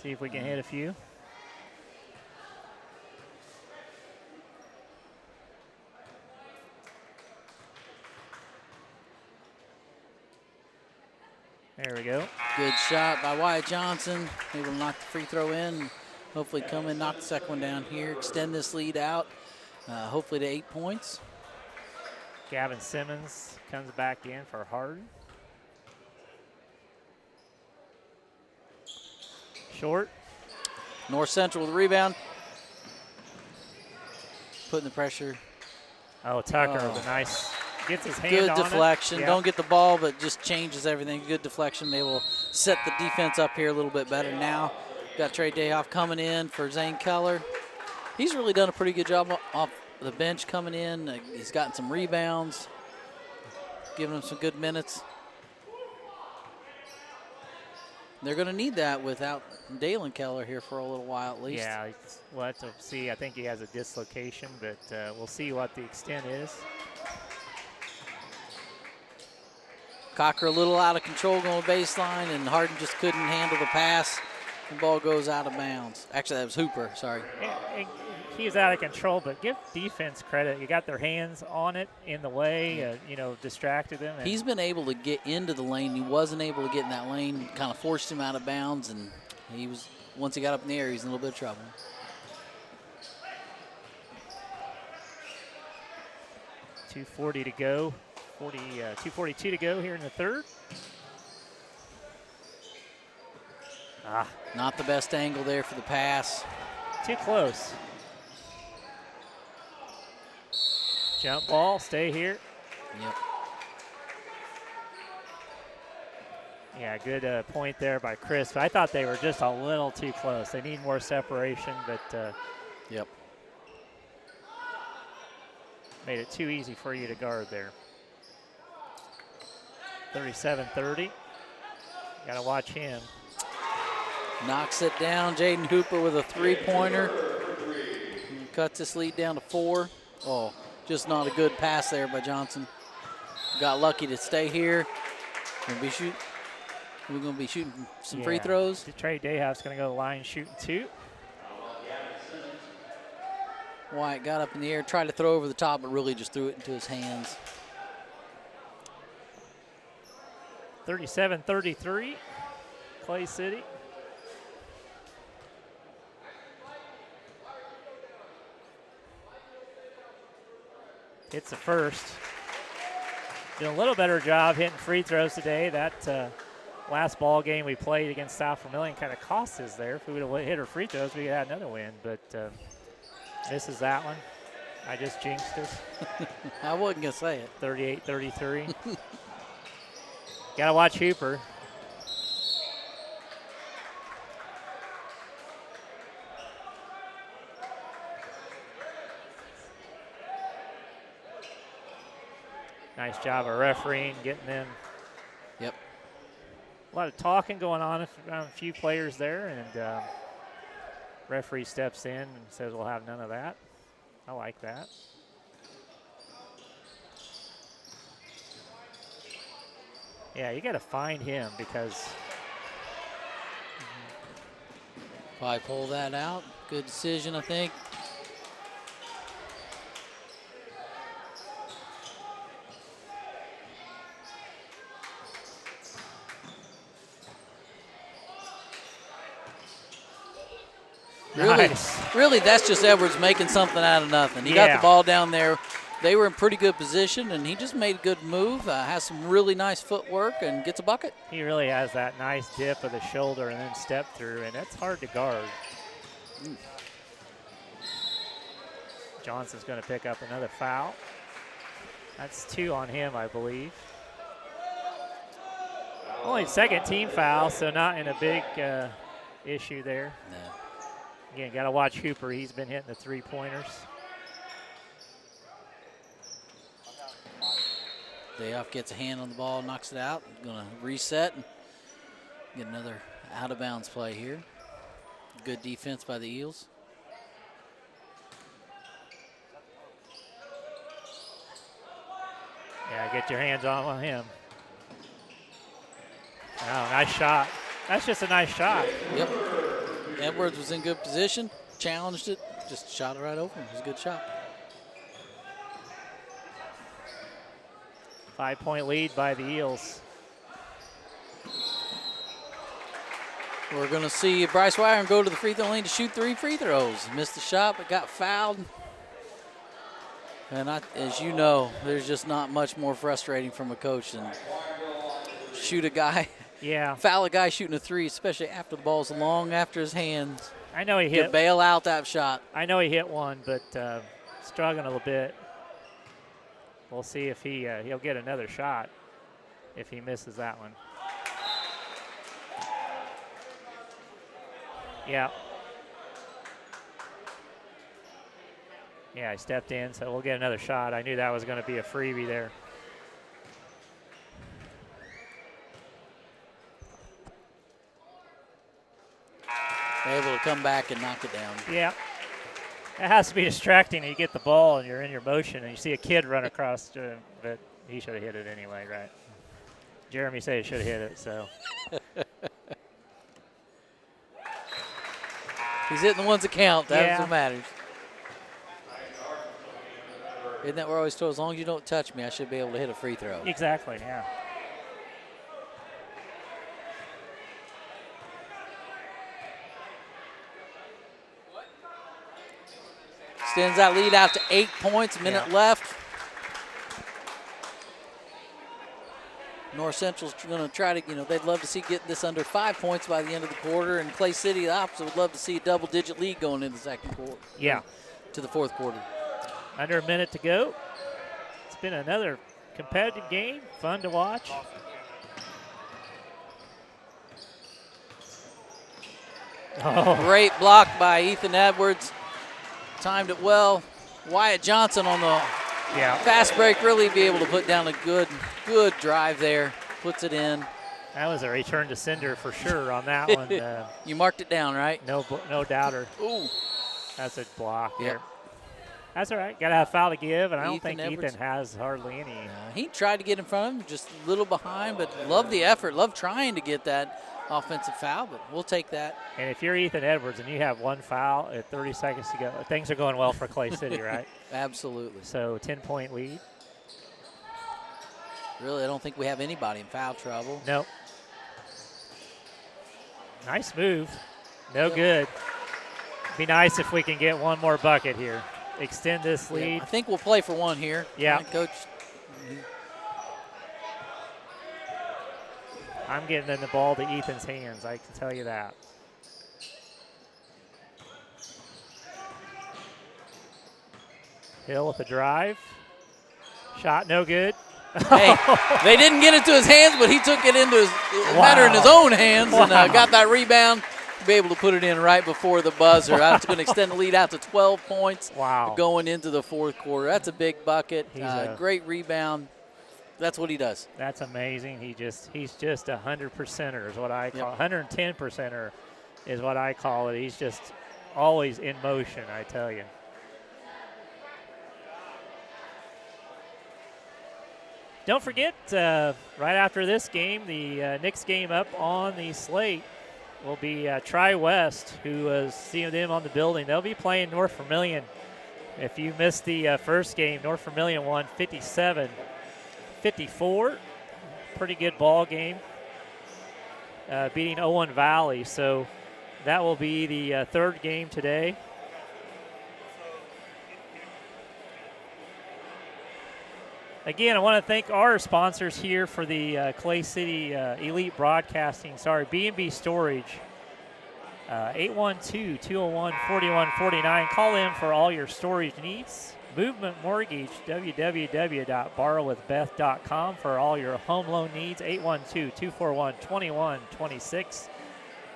See if we can hit a few. There we go. Good shot by Wyatt Johnson. Able to knock the free throw in. Hopefully come in, knock the second one down here, extend this lead out, hopefully to 8 points. Gavin Simmons comes back in for Hardin. Short. North Central with the rebound. Putting the pressure. Oh, Tucker with a nice, gets his hand on Good deflection. it. Don't get the ball, but just changes everything. Good deflection. They will set the defense up here a little bit better now. Got Trey Dayhoff coming in for Zane Keller. He's really done a pretty good job off the bench coming in. He's gotten some rebounds, giving him some good minutes. They're going to need that without Dalen Keller here for a little while at least. Yeah, we'll have to see. I think he has a dislocation, but we'll see what the extent is. Cocker a little out of control going baseline, and Hardin just couldn't handle the pass. The ball goes out of bounds. Actually, that was Hooper, sorry. He was out of control, but give defense credit. You got their hands on it in the way, distracted them. He's been able to get into the lane. He wasn't able to get in that lane, kind of forced him out of bounds, and once he got up in the air, he's in a little bit of trouble. .240 to go, 2:42 to go here in the third. Not the best angle there for the pass. Too close. Jump ball, stay here. Yep. Yeah, good point there by Chris. I thought they were just a little too close. They need more separation, but yep. Made it too easy for you to guard there. 37-30. Got to watch him. Knocks it down. Jaden Hooper with a three-pointer. Cuts this lead down to 4. Oh, just not a good pass there by Johnson. Got lucky to stay here. We're going to be shooting some free throws. Trey Dayhoff's going to go to the line shooting 2. Wyatt got up in the air, tried to throw over the top, but really just threw it into his hands. 37-33, Clay City. Hits the first. Doing a little better job hitting free throws today. That last ball game we played against South Vermillion kind of cost us there. If we would have hit our free throws, we could have had another win. But misses that one. I just jinxed us. I wasn't going to say it. 38-33. Got to watch Hooper. Nice job of refereeing, getting them. Yep. A lot of talking going on around a few players there, and referee steps in and says we'll have none of that. I like that. Yeah, you got to find him because. Probably pull that out. Good decision, I think. Really, that's just Edwards making something out of nothing. He got the ball down there. They were in pretty good position, and he just made a good move, has some really nice footwork, and gets a bucket. He really has that nice dip of the shoulder and then step through, and that's hard to guard. Johnson's going to pick up another foul. That's 2 on him, I believe. Only second team foul, so not in a big issue there. No. Again, got to watch Hooper. He's been hitting the three-pointers. Dayoff gets a hand on the ball, knocks it out. Going to reset and get another out-of-bounds play here. Good defense by the Eels. Yeah, get your hands on him. Oh, nice shot. That's just a nice shot. Yep. Edwards was in good position, challenged it, just shot it right over him. It was a good shot. 5-point lead by the Eels. We're going to see Bryce Wyron go to the free throw lane to shoot 3 free throws. Missed the shot, but got fouled. And as you know, there's just not much more frustrating from a coach than shoot a guy, Yeah. foul a guy shooting a three, especially after the ball's long after his hands. I know he To hit. bail out that shot. I know he hit one, but struggling a little bit. We'll see if he'll get another shot if he misses that one. Yeah. Yeah, he stepped in, so we'll get another shot. I knew that was going to be a freebie there. Able to come back and knock it down. Yeah. It has to be distracting. You get the ball and you're in your motion and you see a kid run across, but he should have hit it anyway, right? Jeremy said he should have hit it, so. He's hitting the ones that count. That's Yeah. what matters. Isn't that what we're always told? As long as you don't touch me, I should be able to hit a free throw. Exactly, yeah. Extends that lead out to 8 points, minute left. North Central's going to try to, they'd love to see getting this under 5 points by the end of the quarter, and Clay City, the opposite, would love to see a double-digit lead going into the second quarter. Yeah. To the fourth quarter. Under a minute to go. It's been another competitive game, fun to watch. Oh, Great block by Ethan Edwards. Timed it well. Wyatt Johnson on the fast break really be able to put down a good drive there. Puts it in. that was a return to sender for sure on that one. You marked it down, right? No doubter. Ooh. That's a block Yep. there. That's all right. Got to have foul to give, and I don't Ethan think Edwards. Ethan has hardly any. He tried to get in front of him, just a little behind, but love the effort. Love trying to get that offensive foul, but we'll take that. And if you're Ethan Edwards and you have one foul at 30 seconds to go, things are going well for Clay City, right? Absolutely. So 10-point lead. Really, I don't think we have anybody in foul trouble. Nope. Nice move. No good. Be nice if we can get one more bucket here. Extend this lead. Yeah, I think we'll play for one here. Yeah. Coach. I'm getting the ball to Ethan's hands, I can tell you that. Hill with the drive. Shot no good. Hey, they didn't get it to his hands, but he took it into his better in his own hands and got that rebound to be able to put it in right before the buzzer. That's going to extend the lead out to 12 points going into the fourth quarter. That's a big bucket. Great rebound. That's what he does. That's amazing. He's just a 100%er is what I call 110%er is what I call it. He's just always in motion, I tell you. Don't forget, right after this game, the next game up on the slate will be Tri-West, who is seeing them on the building. They'll be playing North Vermillion. If you missed the first game, North Vermillion won 57-54. Pretty good ball game, beating Owen Valley. So that will be the third game today. Again, I want to thank our sponsors here for the Clay City Elite Broadcasting. B&B Storage, 812-201-4149. Call in for all your storage needs. Movement Mortgage, www.borrowwithbeth.com for all your home loan needs, 812-241-2126.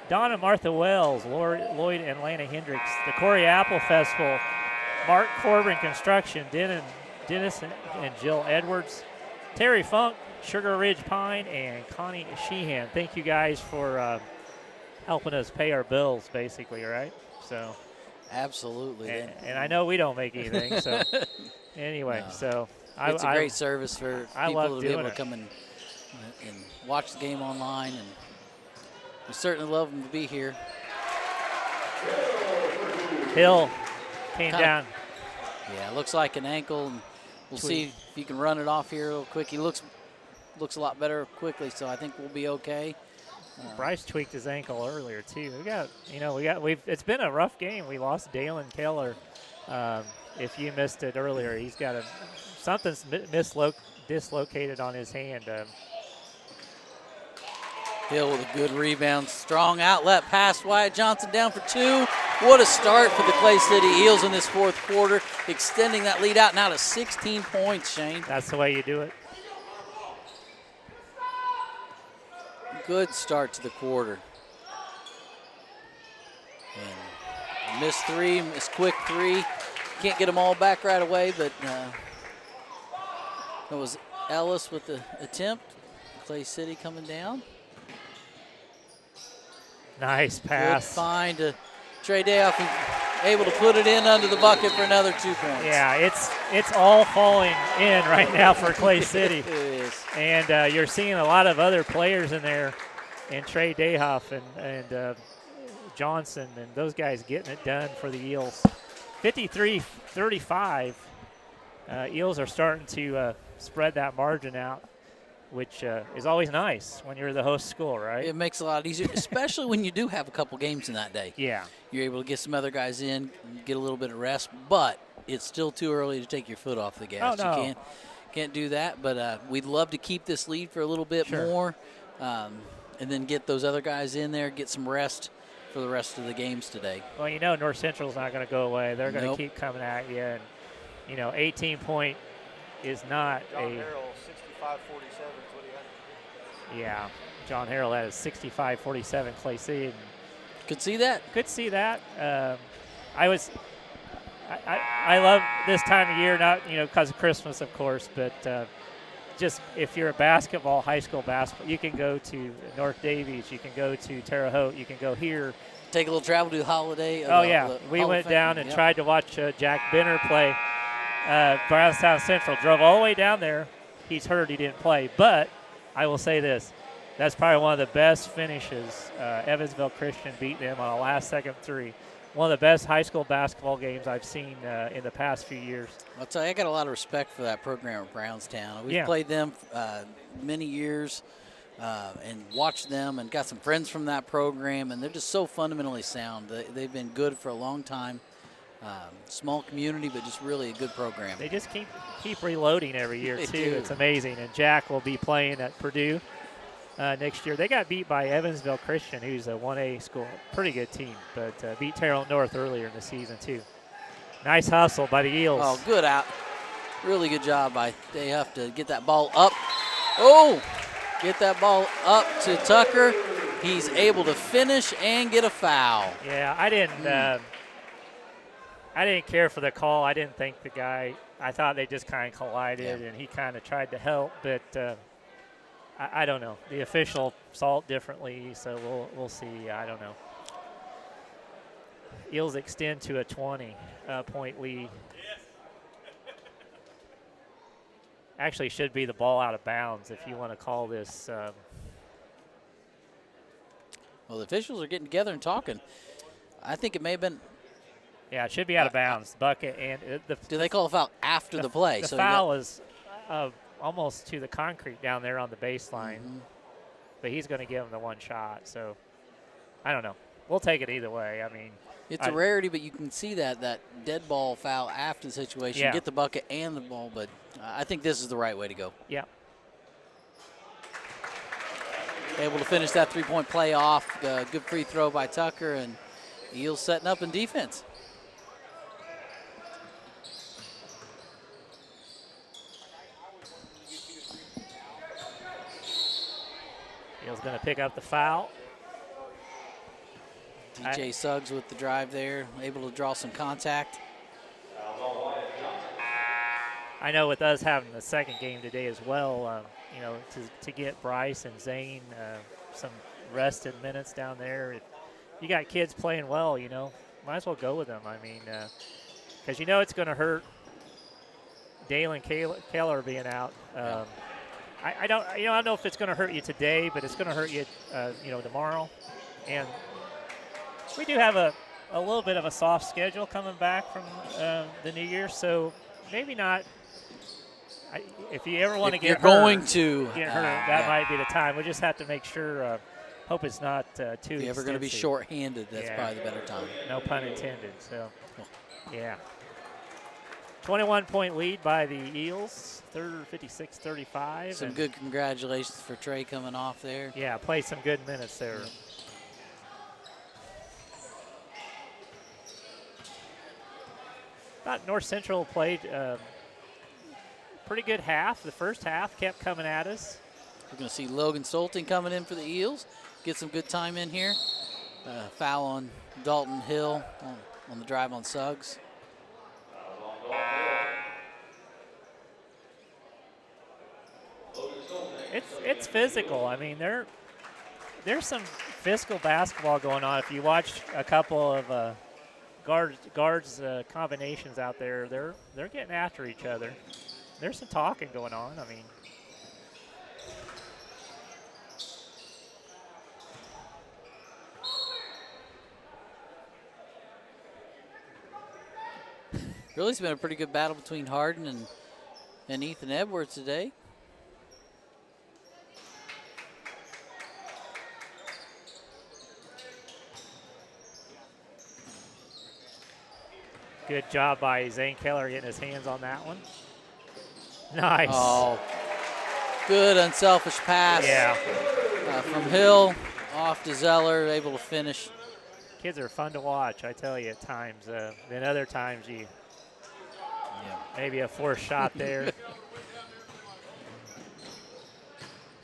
Don and Martha Wells, Lloyd and Lana Hendricks, the Corey Apple Festival, Mark Corbin Construction, Dennis and Jill Edwards, Terry Funk, Sugar Ridge Pine, and Connie Sheehan. Thank you guys for helping us pay our bills, basically, right? So, absolutely. And I know we don't make anything. So, anyway, so it's a great service for people to be able to it. come and watch the game online, and we certainly love them to be here. Hill came down. Yeah, looks like an ankle, and we'll see if he can run it off here real quick. He looks a lot better quickly, so I think we'll be okay. Bryce tweaked his ankle earlier too. It's been a rough game. We lost Dalen Keller if you missed it earlier, he's got something's dislocated on his hand. Hill with a good rebound. Strong outlet pass. Wyatt Johnson down for 2. What a start for the Clay City Eels in this fourth quarter, extending that lead out now to 16 points, Shane. That's the way you do it. Good start to the quarter. And missed 3, missed quick 3. Can't get them all back right away, but it was Ellis with the attempt. Clay City coming down. Nice pass. Good find to Trey Dayoff, able to put it in under the bucket for another 2 points. Yeah, it's all falling in right now for Clay City. It is. And you're seeing a lot of other players in there, and Trey Dayoff and Johnson and those guys getting it done for the Eels. 53-35. Eels are starting to spread that margin out, which is always nice when you're the host school, right? It makes it a lot easier, especially when you do have a couple games in that day. Yeah. You're able to get some other guys in, get a little bit of rest, but it's still too early to take your foot off the gas. Oh, no. You can't do that, but we'd love to keep this lead for a little bit more and then get those other guys in there, get some rest for the rest of the games today. Well, you know North Central's not going to go away. They're going to keep coming at you. And, 18-point is not John a – Harrell, 65-47 is what he had. Yeah, John Harrell had a 65-47 Clay City. And could see that. Could see that. I love this time of year, not because of Christmas, of course, but just if you're a high school basketball, you can go to North Davies, you can go to Terre Haute, you can go here. Take a little travel to Holiday. We went down and tried to watch Jack Benner play. Brownstown Central drove all the way down there. He's hurt, he didn't play, but I will say this. That's probably one of the best finishes. Evansville Christian beat them on a last-second 3. One of the best high school basketball games I've seen in the past few years. I'll tell you, I got a lot of respect for that program at Brownstown. We've played them many years and watched them and got some friends from that program, and they're just so fundamentally sound. They've been good for a long time. Small community, but just really a good program. They just keep reloading every year, too. Do. It's amazing. And Jack will be playing at Purdue next year. They got beat by Evansville Christian, who's a 1A school. Pretty good team, but beat Terre Haute North earlier in the season, too. Nice hustle by the Eels. Oh, good out. Really good job by Dayoff to get that ball up. Oh, get that ball up to Tucker. He's able to finish and get a foul. Yeah, I didn't care for the call. I didn't think the guy – I thought they just kind of collided, and he kind of tried to help. But I don't know. The official saw it differently, so we'll see. I don't know. Eels extend to a 20-point lead. Actually should be the ball out of bounds if you want to call this. Well, the officials are getting together and talking. I think it may have been – yeah, it should be out of bounds. Bucket and do they call a foul after the play? The foul is almost to the concrete down there on the baseline, but he's going to give him the one shot. So I don't know. We'll take it either way. I mean, it's a rarity, but you can see that dead ball foul after the situation, get the bucket and the ball. But I think this is the right way to go. Yeah. Able to finish that three-point play off. Good free throw by Tucker, and Eels setting up in defense. Eels going to pick up the foul. DJ Suggs with the drive there, able to draw some contact. I know with us having the second game today as well, to get Bryce and Zane some rested minutes down there. If you got kids playing well, might as well go with them. I mean, because it's going to hurt Dalen Kaler being out. I don't know if it's going to hurt you today, but it's going to hurt you, tomorrow. And we do have a little bit of a soft schedule coming back from the New Year, so maybe not. If you ever want to get hurt, that might be the time. We just have to make sure. Hope it's not too. If you're ever going to be short-handed, that's probably the better time. No pun intended. So, yeah. 21-point lead by the Eels, 56-35. Some good congratulations for Trey coming off there. Yeah, played some good minutes there. Yep. Thought North Central played pretty good half. The first half kept coming at us. We're going to see Logan Solting coming in for the Eels. Get some good time in here. Foul on Dalton Hill on the drive on Suggs. It's physical. I mean, there's some physical basketball going on. If you watch a couple of guards combinations out there, they're getting after each other. There's some talking going on. I mean, Really, it's been a pretty good battle between Hardin and Ethan Edwards today. good job by Zane Keller getting his hands on that one. Nice. Oh, good unselfish pass. Yeah. From Hill off to Zeller, able to finish. Kids are fun to watch, I tell you, at times. Then other times you maybe a forced shot there.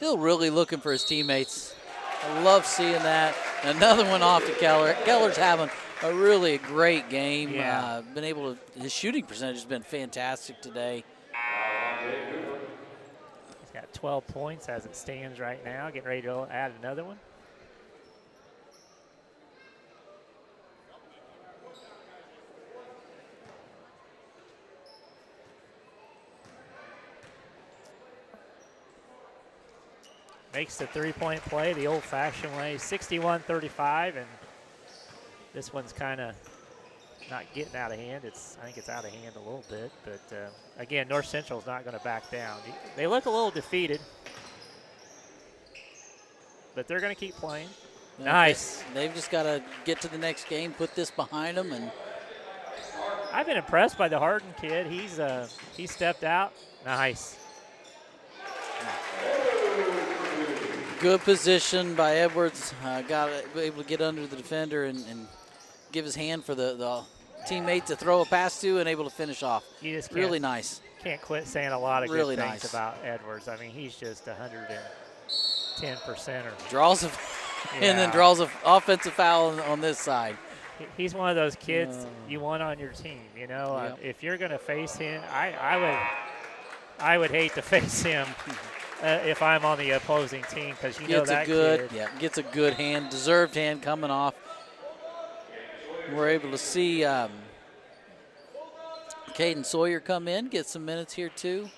Hill really looking for his teammates. I love seeing that. Another one off to Keller. Keller's having a really great game. Yeah. Been able to, his shooting percentage has been fantastic today. He's got 12 points as it stands right now, getting ready to add another one. Makes the three-point play the old-fashioned way, 61-35, and this one's kind of not getting out of hand. I think it's out of hand a little bit, but again, North Central's not going to back down. They look a little defeated, but they're going to keep playing. Nice. They've just got to get to the next game, put this behind them, and I've been impressed by the Hardin kid. He stepped out. Nice. good position by Edwards. Got able to get under the defender and give his hand for the teammate to throw a pass to and able to finish off. You just really nice. Can't quit saying a lot of really good things nice about Edwards. I mean, he's just 110%. Draws a, and then draws an offensive foul on this side. He's one of those kids you want on your team. You know, if you're going to face him, I would hate to face him if I'm on the opposing team, because you know that kid. Yeah, gets a good hand, deserved hand coming off. We're able to see Caden Sawyer come in, get some minutes here too.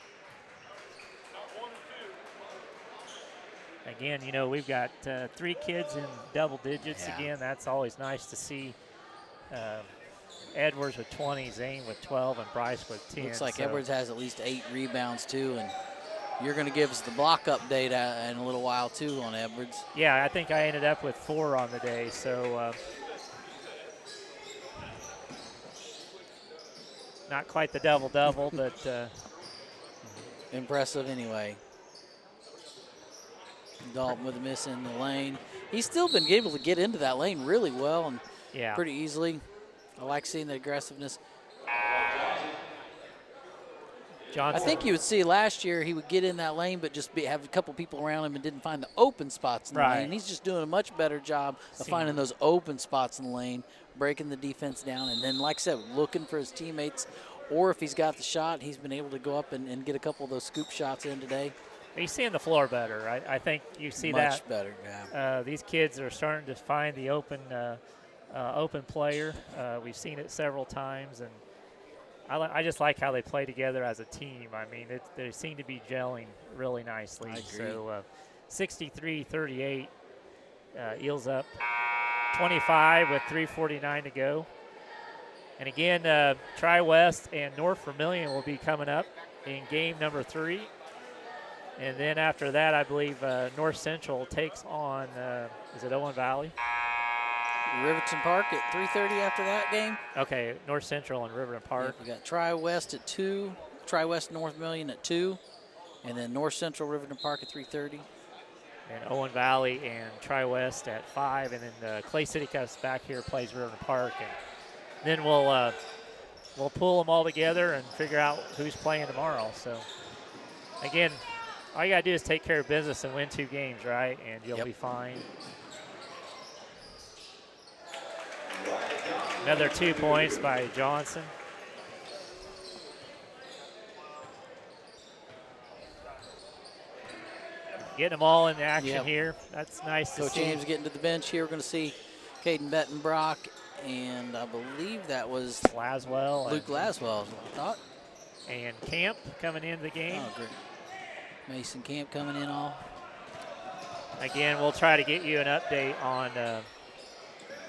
Again, you know, we've got 3 kids in double digits again. That's always nice to see. Edwards with 20, Zane with 12, and Bryce with 10. Looks like Edwards has at least 8 rebounds too, and you're going to give us the block update in a little while too on Edwards. Yeah, I think I ended up with 4 on the day, so not quite the double-double, but impressive anyway. Dalton with a miss in the lane. He's still been able to get into that lane really well and pretty easily. I like seeing the aggressiveness. Johnson. I think you would see last year he would get in that lane but just have a couple people around him and didn't find the open spots in the lane. He's just doing a much better job of finding those open spots in the lane, breaking the defense down, and then, like I said, looking for his teammates. Or if he's got the shot, he's been able to go up and get a couple of those scoop shots in today. He's seeing the floor better. I think you see that. Much better, yeah. These kids are starting to find the open player. We've seen it several times, and I just like how they play together as a team. I mean, they seem to be gelling really nicely. I agree. So 63-38, Eels up 25 with 3:49 to go. And again, Tri-West and North Vermilion will be coming up in game number 3. And then after that, I believe North Central takes on, is it Owen Valley? Riverton Park at 3:30 after that game. Okay, North Central and Riverton Park. We got Tri-West at 2, Tri-West North Million at 2, and then North Central Riverton Park at 3:30. And Owen Valley and Tri-West at 5, and then Clay City comes back here, plays Riverton Park, and then we'll pull them all together and figure out who's playing tomorrow. So again, all you gotta do is take care of business and win 2 games, right? And you'll be fine. Another 2 points by Johnson. Getting them all in action here. That's nice to Coach see. James getting to the bench here. We're going to see Caden Bettenbrock, and I believe that was Laswell. Luke Laswell, is what I thought. And Camp coming into the game. Oh, great. Mason Camp coming in all. Again, we'll try to get you an update on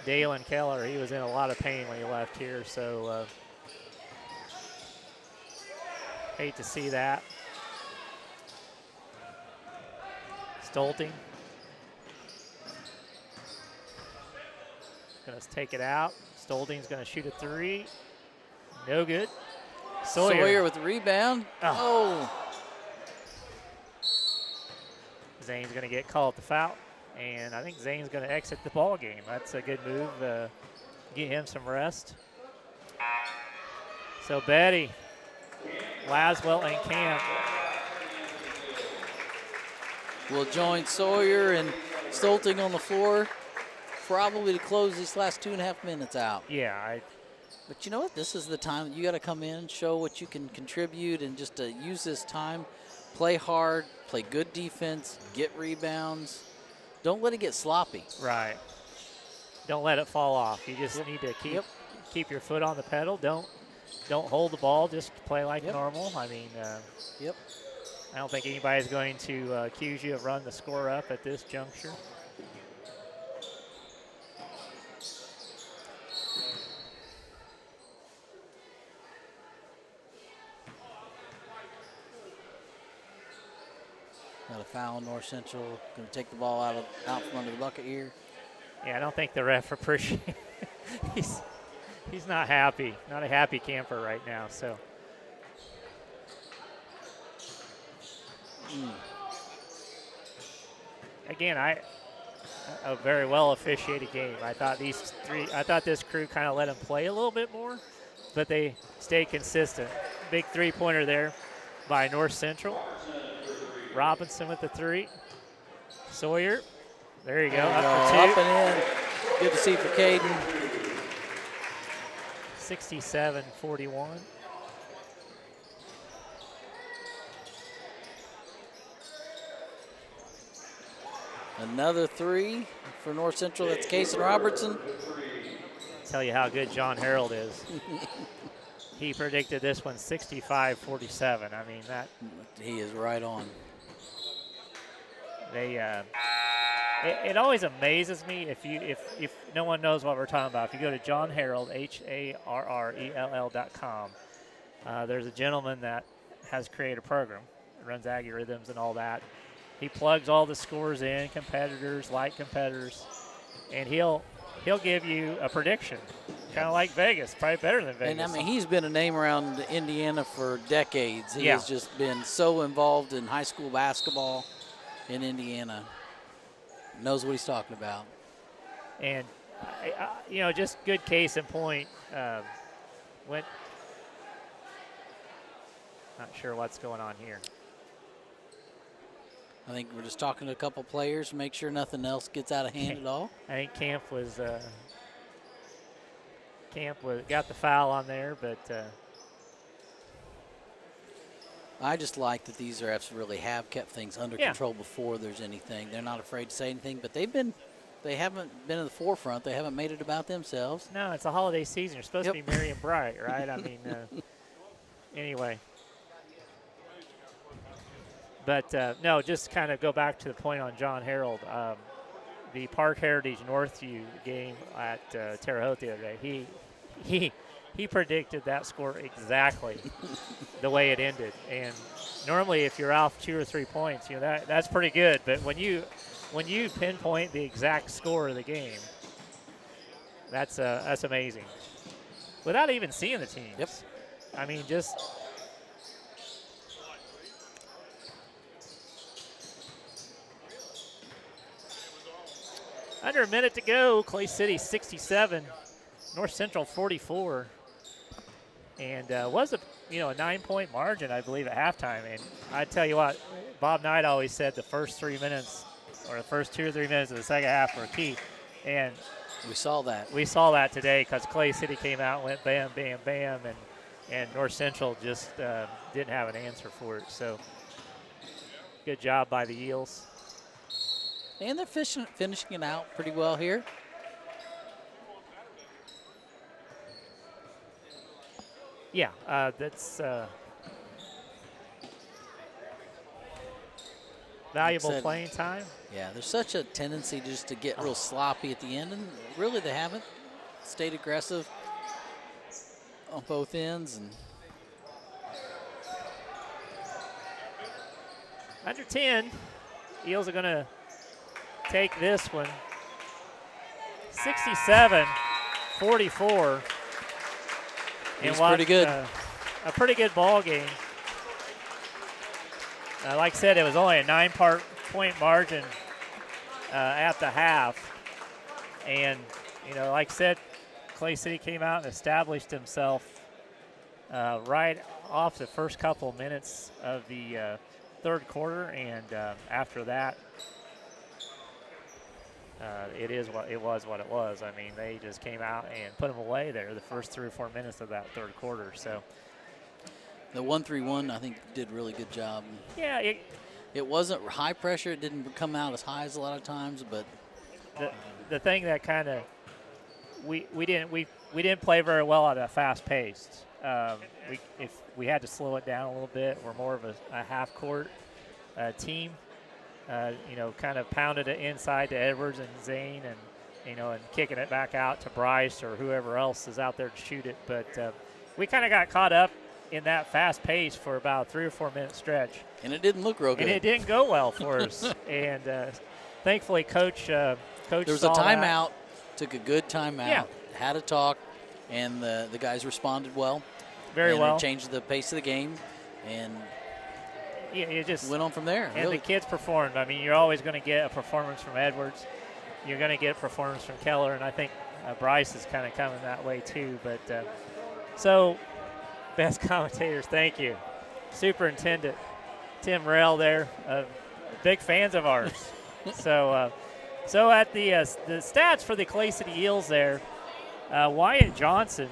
Dalen Keller. He was in a lot of pain when he left here, so hate to see that. Stolting. Going to take it out. Stolting's going to shoot a 3. No good. Sawyer with the rebound. Oh. Zane's going to get called the foul, and I think Zane's going to exit the ball game. That's a good move. Get him some rest. So Betty, Laswell, and Camp will join Sawyer and Stolting on the floor, probably to close these last 2.5 minutes out. Yeah. But you know what? This is the time that you got to come in, show what you can contribute, and just use this time. Play hard, play good defense, get rebounds. Don't let it get sloppy. Right. Don't let it fall off. You just need to keep your foot on the pedal. Don't hold the ball. Just play like normal. I mean, I don't think anybody's going to accuse you of running the score up at this juncture. Got a foul on North Central. Going to take the ball out from under the bucket here. Yeah, I don't think the ref appreciates. He's not happy. Not a happy camper right now. So. Again, a very well officiated game. I thought this crew kind of let them play a little bit more, but they stayed consistent. Big 3-pointer there by North Central. Robinson with the 3. Sawyer, there you go, up for 2. Up and in. Good to see for Caden. 67-41. Another 3 for North Central. That's Cason Robertson. Tell you how good John Harold is. He predicted this one 65-47. I mean, that. He is right on. It always amazes me if no one knows what we're talking about. If you go to John Harold, HARRELL.com, there's a gentleman that has created a program, runs Aggie Rhythms and all that. He plugs all the scores in, competitors, like competitors, and he'll give you a prediction, kind of like Vegas, probably better than Vegas. And I mean, he's been a name around Indiana for decades. He has just been so involved in high school basketball in Indiana. Knows what he's talking about. And just good case in point. Not sure what's going on here. I think we're just talking to a couple players, make sure nothing else gets out of hand at all. I think Camp got the foul on there, but I just like that these refs really have kept things under control before there's anything. They're not afraid to say anything, but they haven't been in the forefront. They haven't made it about themselves. No, it's a holiday season. You're supposed to be merry and bright, right? I mean, anyway. But, no, just kind of go back to the point on John Harold. The Park Heritage Northview game at Terre Haute the other day, he predicted that score exactly the way it ended. And normally if you're off 2 or 3 points, that's pretty good. But when you pinpoint the exact score of the game, That's amazing. Without even seeing the teams. Yep. I mean, just under a minute to go. Clay City 67, North Central 44, and was a 9-point margin, I believe, at halftime. And I tell you what, Bob Knight always said the first 3 minutes or the first 2 or 3 minutes of the second half were key, and We saw that. we saw that today because Clay City came out and went bam, bam, bam, and North Central just didn't have an answer for it. So good job by the Eels. And they're finishing it out pretty well here. Yeah, that's valuable said- playing time. Yeah, there's such a tendency just to get real sloppy at the end, and really they haven't stayed aggressive on both ends. And Under 10, Eels are going to take this one. 67-44. He's pretty good. A pretty good ball game. Like I said, it was only a 9-point margin at the half. And, like I said, Clay City came out and established himself right off the first couple minutes of the third quarter. And after that, it was what it was. I mean, they just came out and put them away there the first 3 or 4 minutes of that third quarter. So the 1-3-1, I think, did a really good job. yeah, It wasn't high pressure. It didn't come out as high as a lot of times, but the thing that kind of we didn't play very well at a fast pace. If we had to slow it down a little bit, we're more of a half court team. Kind of pounded it inside to Edwards and Zane, and and kicking it back out to Bryce or whoever else is out there to shoot it. But we kind of got caught up in that fast pace for about a 3 or 4 minute stretch, and it didn't look real good. and it didn't go well for us. And thankfully, coach there was a saw timeout. that. Took a good timeout. Yeah. Had a talk, and the guys responded well. Very and well. It changed the pace of the game, and Yeah, it just went on from there. And really. the kids performed. I mean, you're always going to get a performance from Edwards. You're going to get a performance from Keller, and I think Bryce is kind of coming that way too. But so, best commentators, thank you. Superintendent Tim Rell there, big fans of ours. So at the stats for the Clay City Eels there, Wyatt Johnson,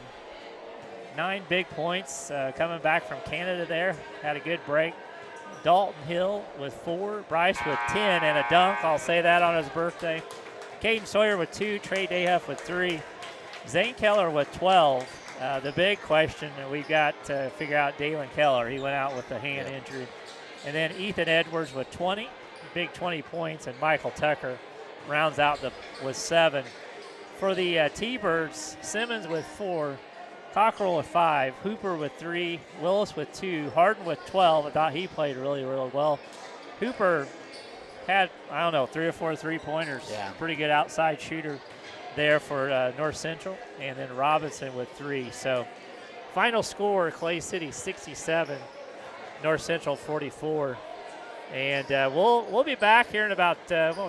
9 big points coming back from Canada there, had a good break. Dalton Hill with 4, Bryce with 10 and a dunk. I'll say that on his birthday. Caden Sawyer with 2, Trey Dayhuff with 3, Zane Keller with 12. The big question that we've got to figure out, Dalen Keller, he went out with a hand injury. And then Ethan Edwards with 20, big 20 points, and Michael Tucker rounds out with 7. For the T-Birds, Simmons with 4, Cockrell with 5, Hooper with 3, Willis with 2, Harden with 12. I thought he played really, really well. Hooper had, 3 or 4 3-pointers. Yeah. Pretty good outside shooter there for North Central. And then Robinson with 3. So final score, Clay City 67, North Central 44. And we'll be back here in about 10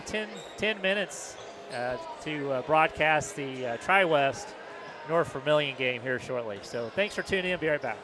minutes to broadcast the Tri-West North Vermilion game here shortly. So thanks for tuning in. Be right back.